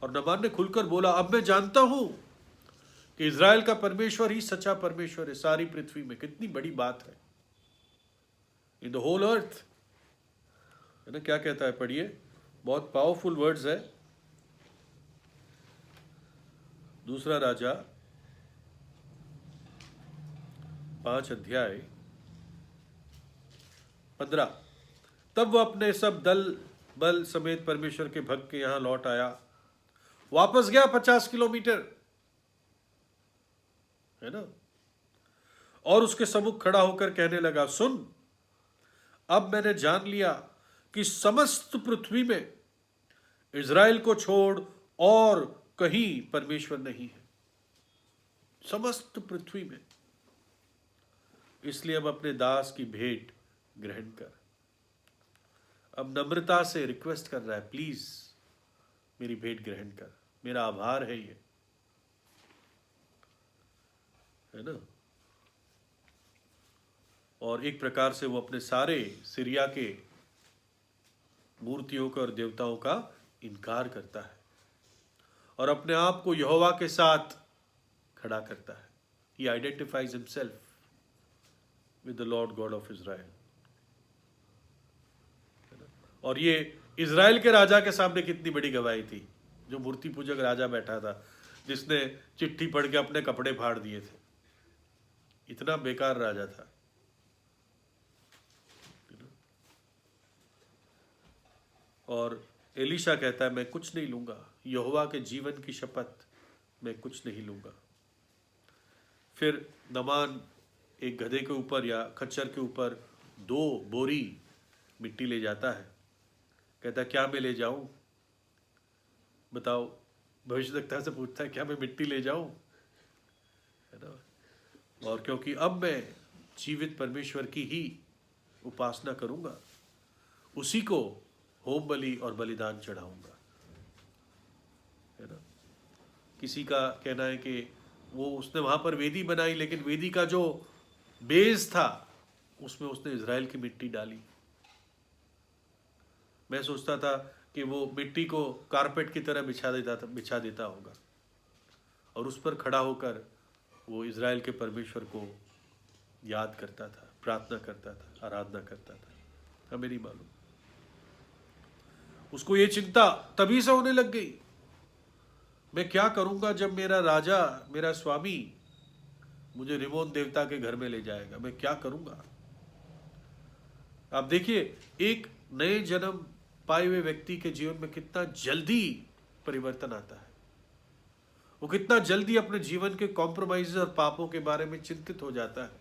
और नमान ने खुलकर बोला अब मैं जानता हूं कि इज़राइल का परमेश्वर ही सच्चा परमेश्वर है सारी पृथ्वी में। कितनी बड़ी बात है, इन द होल अर्थ, है ना। क्या कहता है, पढ़िए, बहुत पावरफुल वर्ड्स है। दूसरा राजा 5 अध्याय 15। तब वह अपने सब दल बल समेत परमेश्वर के भक्त के यहां लौट आया, वापस गया 50 किलोमीटर, है ना, और उसके सम्मुख खड़ा होकर कहने लगा सुन, अब मैंने जान लिया कि समस्त पृथ्वी में इज़राइल को छोड़ और कहीं परमेश्वर नहीं है, समस्त पृथ्वी में। इसलिए अब अपने दास की भेंट ग्रहण कर। अब नम्रता से रिक्वेस्ट कर रहा है, प्लीज मेरी भेंट ग्रहण कर, मेरा आभार है ये, है ना। और एक प्रकार से वो अपने सारे सीरिया के मूर्तियों का और देवताओं का इनकार करता है और अपने आप को यहोवा के साथ खड़ा करता है। He identifies himself with the Lord God of Israel. और ये इज़राइल के राजा के सामने कितनी बड़ी गवाही थी, जो मूर्ति पूजक राजा बैठा था, जिसने चिट्ठी पढ़ के अपने कपड़े फाड़ दिए थे। इतना बेकार राजा था। और एलीशा कहता है मैं कुछ नहीं लूंगा, यहोवा के जीवन की शपथ, मैं कुछ नहीं लूंगा। फिर नमान एक गधे के ऊपर या खच्चर के ऊपर 2 बोरी मिट्टी ले जाता है। कहता है क्या मैं ले जाऊं? बताओ, भविष्यद्वक्ता से पूछता है क्या मैं मिट्टी ले जाऊं, है ना। और क्योंकि अब मैं जीवित परमेश्वर की ही उपासना करूंगा, उसी को होम बलि और बलिदान चढ़ाऊंगा, है ना। किसी का कहना है कि वो उसने वहां पर वेदी बनाई, लेकिन वेदी का जो बेस था उसमें उसने इज़राइल की मिट्टी डाली। मैं सोचता था कि वो मिट्टी को कारपेट की तरह बिछा देता होगा, और उस पर खड़ा होकर वो इज़राइल के परमेश्वर को याद करता था, प्रार्थना करता था, आराधना करता था। हमें नहीं मालूम। उसको ये चिंता तभी से होने लग गई, मैं क्या करूंगा जब मेरा राजा, मेरा स्वामी मुझे रिमोन देवता के घर में ले जाएगा, मैं क्या करूंगा। आप देखिए, एक नए जन्म पाए हुए व्यक्ति के जीवन में कितना जल्दी परिवर्तन आता है। वो कितना जल्दी अपने जीवन के कॉम्प्रोमाइज और पापों के बारे में चिंतित हो जाता है।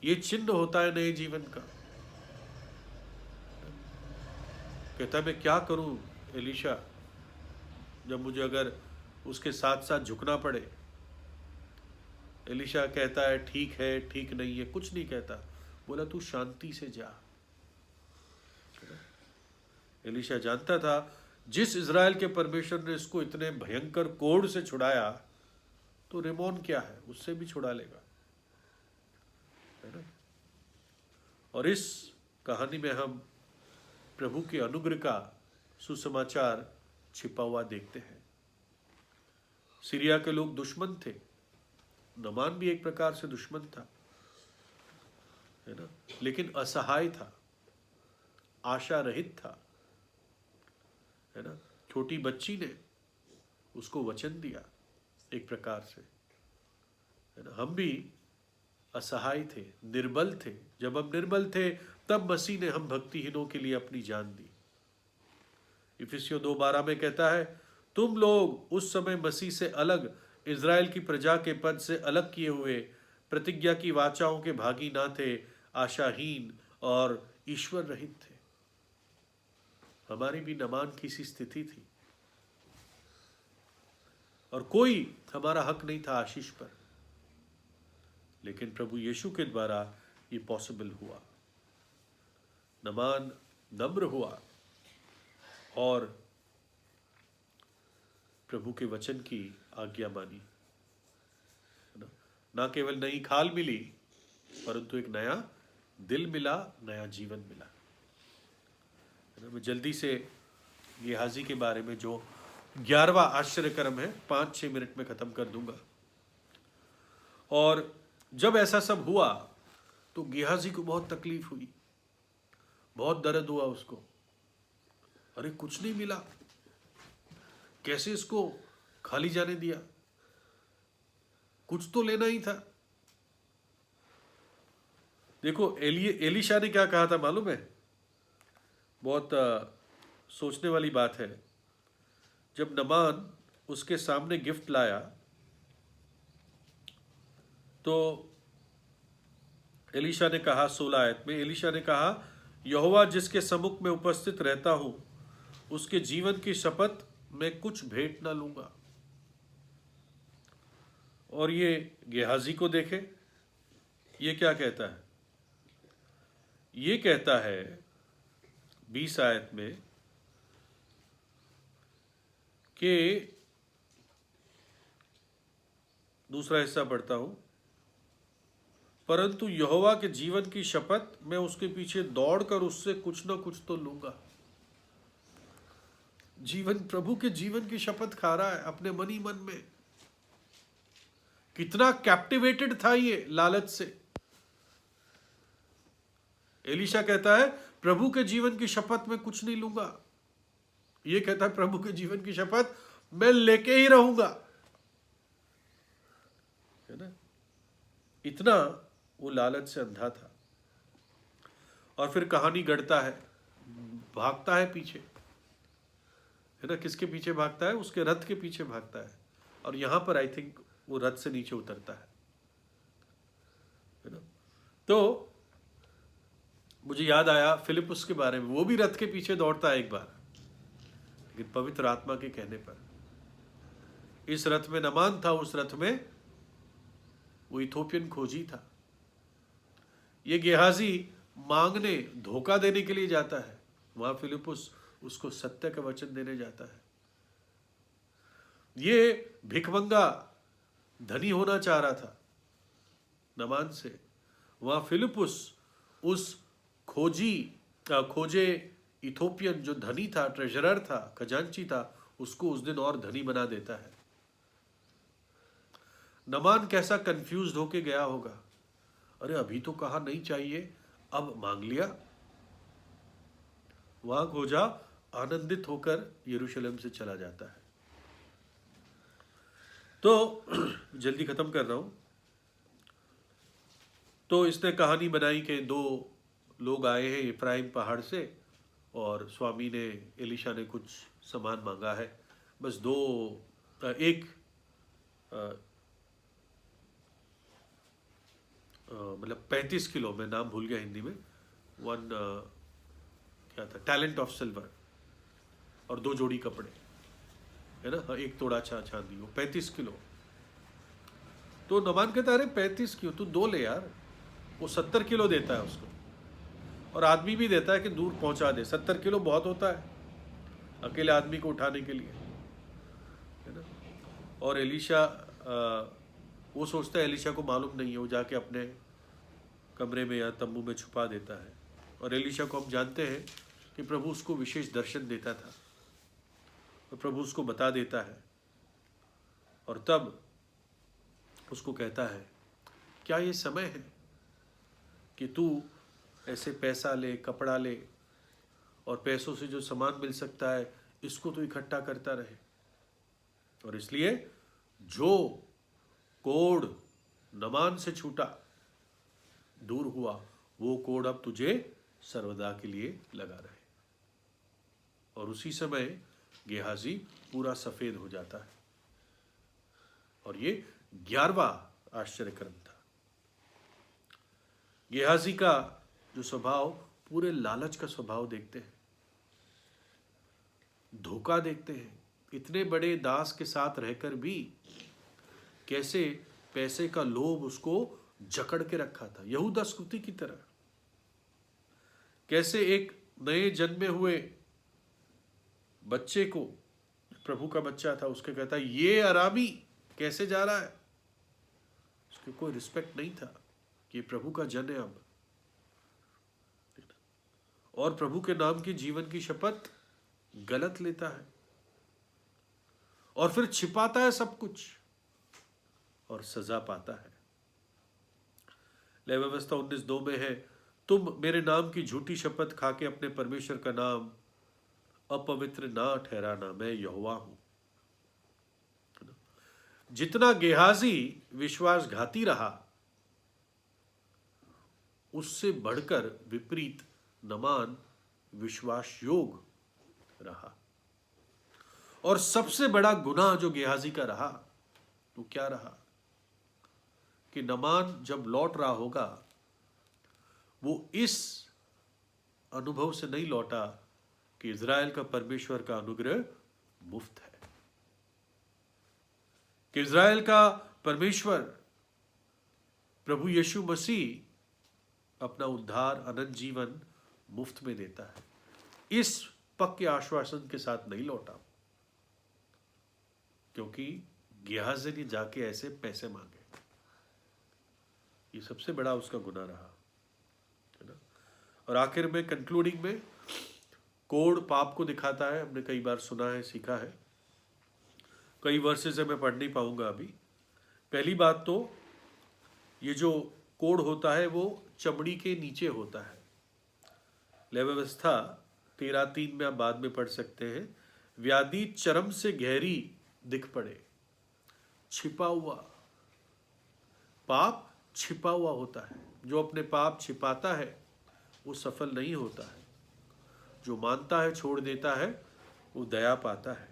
ये चिन्ह होता है नए जीवन का। कहता है मैं क्या करूं एलीशा, जब मुझे अगर उसके साथ साथ झुकना पड़े। एलीशा कहता है ठीक है, ठीक नहीं है, कुछ नहीं कहता। बोला तू शांति से जा। एलीशा जानता था जिस इज़राइल के परमेश्वर ने इसको इतने भयंकर कोढ़ से छुड़ाया, तो रिमोन क्या है, उससे भी छुड़ा लेगा, है ना। और इस कहानी में हम प्रभु के अनुग्रह का सुसमाचार छिपा हुआ देखते हैं। सीरिया के लोग दुश्मन थे, नमान भी एक प्रकार से दुश्मन था, है ना, लेकिन असहाय था, आशा रहित था, है ना। छोटी बच्ची ने उसको वचन दिया एक प्रकार से, है ना। हम भी असहाय थे, निर्बल थे। जब हम निर्बल थे तब मसीह ने हम भक्तिहीनों के लिए अपनी जान दी। इफिसियों 2:12 में कहता है तुम लोग उस समय मसीह से अलग, इज़राइल की प्रजा के पद से अलग किए हुए, प्रतिज्ञा की वाचाओं के भागी ना थे, आशाहीन और ईश्वर रहित थे। हमारी भी नमान की सी स्थिति थी, और कोई हमारा हक नहीं था आशीष पर, लेकिन प्रभु यीशु के द्वारा ये पॉसिबल हुआ। नमान नम्र हुआ और प्रभु के वचन की आज्ञा मानी, ना केवल नई खाल मिली, परंतु एक नया दिल मिला, नया जीवन मिला। मैं जल्दी से गेहाजी के बारे में, जो 11वां आश्चर्यकर्म है, 5-6 मिनट में खत्म कर दूंगा। और जब ऐसा सब हुआ तो गेहाजी को बहुत तकलीफ हुई, बहुत दर्द हुआ उसको। अरे कुछ नहीं मिला, कैसे इसको खाली जाने दिया, कुछ तो लेना ही था। देखो एलीशा ने क्या कहा था मालूम है? बहुत सोचने वाली बात है। जब नमान उसके सामने गिफ्ट लाया तो एलीशा ने कहा, 16 आयत में एलीशा ने कहा, यहोवा जिसके सम्मुख में उपस्थित रहता हूं, उसके जीवन की शपथ मैं कुछ भेंट ना लूंगा। और ये गेहाजी को देखे, ये क्या कहता है? ये कहता है 20 आयत में कि, दूसरा हिस्सा पढ़ता हूं, परंतु यहोवा के जीवन की शपथ मैं उसके पीछे दौड़कर उससे कुछ ना कुछ तो लूंगा। जीवन, प्रभु के जीवन की शपथ खा रहा है अपने मन ही मन में। कितना कैप्टिवेटेड था ये लालच से। एलीशा कहता है प्रभु के जीवन की शपथ में कुछ नहीं लूंगा। ये कहता है प्रभु के जीवन की शपथ मैं लेके ही रहूंगा, है ना। इतना वो लालच से अंधा था। और फिर कहानी गढ़ता है, भागता है पीछे, है ना। किसके पीछे भागता है? उसके रथ के पीछे भागता है। और यहां पर आई थिंक वो रथ से नीचे उतरता है ना। तो मुझे याद आया फिलिपुस के बारे में, वो भी रथ के पीछे दौड़ता है एक बार, लेकिन पवित्र आत्मा के कहने पर। इस रथ में नमान था, उस रथ में वो इथोपियन खोजी था। ये गेहाजी मांगने, धोखा देने के लिए जाता है, वहां फिलिपुस उसको सत्य का वचन देने जाता है। ये भिखमंगा धनी होना चाह रहा था नमान से, वहां फिलिपुस उस खोजे इथोपियन जो धनी था, ट्रेजरर था, खजांची था, उसको उस दिन और धनी बना देता है। नमान कैसा कंफ्यूज्ड होके गया होगा, अरे अभी तो कहा नहीं चाहिए, अब मांग लिया। वहां खोजा आनंदित होकर यरूशलेम से चला जाता है। तो जल्दी खत्म कर रहा हूं। तो इसने कहानी बनाई कि 2 लोग आए हैं इफ्राइम पहाड़ से, और स्वामी ने, एलिशा ने कुछ सामान मांगा है, बस 2 एक मतलब 35 किलो, मैं नाम भूल गया हिंदी में, 1 क्या था, टैलेंट ऑफ सिल्वर, और 2 जोड़ी कपड़े, है ना, 1 तोड़ा चांदी, वो 35 किलो। तो नमान कहता है अरे 35 क्यों, तू 2 ले यार। वो 70 किलो देता है उसको, और आदमी भी देता है कि दूर पहुंचा दे। 70 किलो बहुत होता है अकेले आदमी को उठाने के लिए, है ना। और एलिशा, वो सोचता है एलिशा को मालूम नहीं है, वो जाके अपने कमरे में या तंबू में छुपा देता है। और एलिशा को हम जानते हैं कि प्रभु उसको विशेष दर्शन देता था, और प्रभु उसको बता देता है, और तब उसको कहता है क्या ये समय है कि तू ऐसे पैसा ले, कपड़ा ले, और पैसों से जो सामान मिल सकता है इसको तो इकट्ठा करता रहे। और इसलिए जो कोढ़ नमान से छूटा, दूर हुआ, वो कोढ़ अब तुझे सर्वदा के लिए लगा रहे। और उसी समय गेहाजी पूरा सफेद हो जाता है। और ये 11वां आश्चर्यक्रम था। गेहाजी का जो स्वभाव, पूरे लालच का स्वभाव देखते हैं, धोखा देखते हैं। इतने बड़े दास के साथ रहकर भी कैसे पैसे का लोभ उसको जकड़ के रखा था, यहूदा स्कृति की तरह। कैसे एक नए जन्मे हुए बच्चे को, प्रभु का बच्चा था, उसके कहता है ये अरामी कैसे जा रहा है। उसके कोई रिस्पेक्ट नहीं था कि प्रभु का जन है अब। और प्रभु के नाम की जीवन की शपथ गलत लेता है, और फिर छिपाता है सब कुछ, और सजा पाता है। लय व्यवस्था 19:2 में है, तुम मेरे नाम की झूठी शपथ खा के अपने परमेश्वर का नाम अपवित्र ना ठहराना, मैं यहोवा हूं। जितना गेहाजी विश्वासघाती रहा, उससे बढ़कर विपरीत नमान विश्वास योग रहा। और सबसे बड़ा गुनाह जो गेहाजी का रहा वो क्या रहा कि नमान जब लौट रहा होगा, वो इस अनुभव से नहीं लौटा कि इज़राइल का परमेश्वर का अनुग्रह मुफ्त है, कि इज़राइल का परमेश्वर प्रभु यीशु मसीह अपना उद्धार, अनंत जीवन मुफ्त में देता है। इस पक्के आश्वासन के साथ नहीं लौटा, क्योंकि गेहाजी ने जाके ऐसे पैसे मांगे। ये सबसे बड़ा उसका गुनाह रहा, है ना। और आखिर में, कंक्लूडिंग में, कोढ़ पाप को दिखाता है। हमने कई बार सुना है, सीखा है। कई वर्सेस मैं पढ़ नहीं पाऊंगा अभी। पहली बात तो, ये जो कोढ़ होता है वो चमड़ी के नीचे होता है, लय व्यवस्था 13:3 में आप बाद में पढ़ सकते हैं। व्याधि चरम से गहरी दिख पड़े, छिपा हुआ पाप छिपा हुआ होता है। जो अपने पाप छिपाता है वो सफल नहीं होता है, जो मानता है छोड़ देता है वो दया पाता है।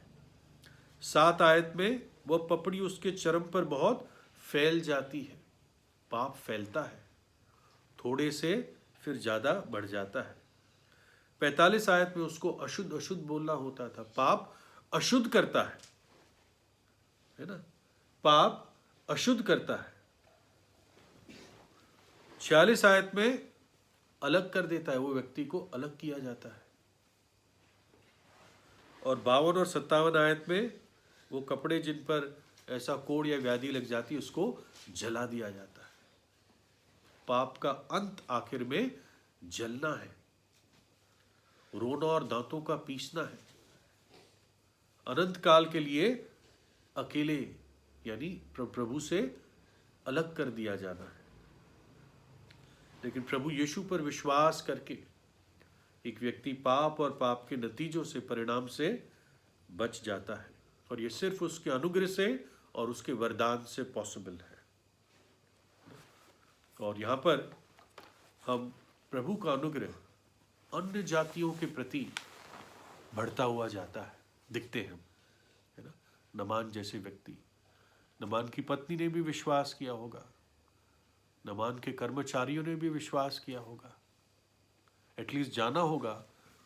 7 आयत में वह पपड़ी उसके चरम पर बहुत फैल जाती है। पाप फैलता है, थोड़े से फिर ज़्यादा बढ़ जाता है। 45 आयत में उसको अशुद्ध अशुद्ध बोलना होता था। पाप अशुद्ध करता है ना, पाप अशुद्ध करता है। 46 आयत में अलग कर देता है, वो व्यक्ति को अलग किया जाता है। और 52 और 57 आयत में वो कपड़े जिन पर ऐसा कोढ़ या व्याधि लग जाती है उसको जला दिया जाता है। पाप का अंत आखिर में जलना है, रोना और दांतों का पीसना है, अनंत काल के लिए अकेले यानी प्रभु से अलग कर दिया जाना है। लेकिन प्रभु यीशु पर विश्वास करके एक व्यक्ति पाप और पाप के नतीजों से, परिणाम से बच जाता है, और ये सिर्फ उसके अनुग्रह से और उसके वरदान से पॉसिबल है। और यहाँ पर हम प्रभु का अनुग्रह अन्य जातियों के प्रति बढ़ता हुआ जाता है, दिखते हैं, है ना। नमान जैसे व्यक्ति, नमान की पत्नी ने भी विश्वास किया होगा, नमान के कर्मचारियों ने भी विश्वास किया होगा, एटलीस्ट जाना होगा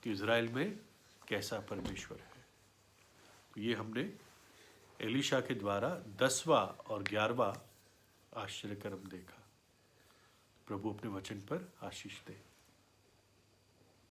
कि इज़राइल में कैसा परमेश्वर है। तो ये हमने एलीशा के द्वारा 10वां और 11वां आश्चर्य कर्म देखा। प्रभु अपने वचन पर आशीष दे।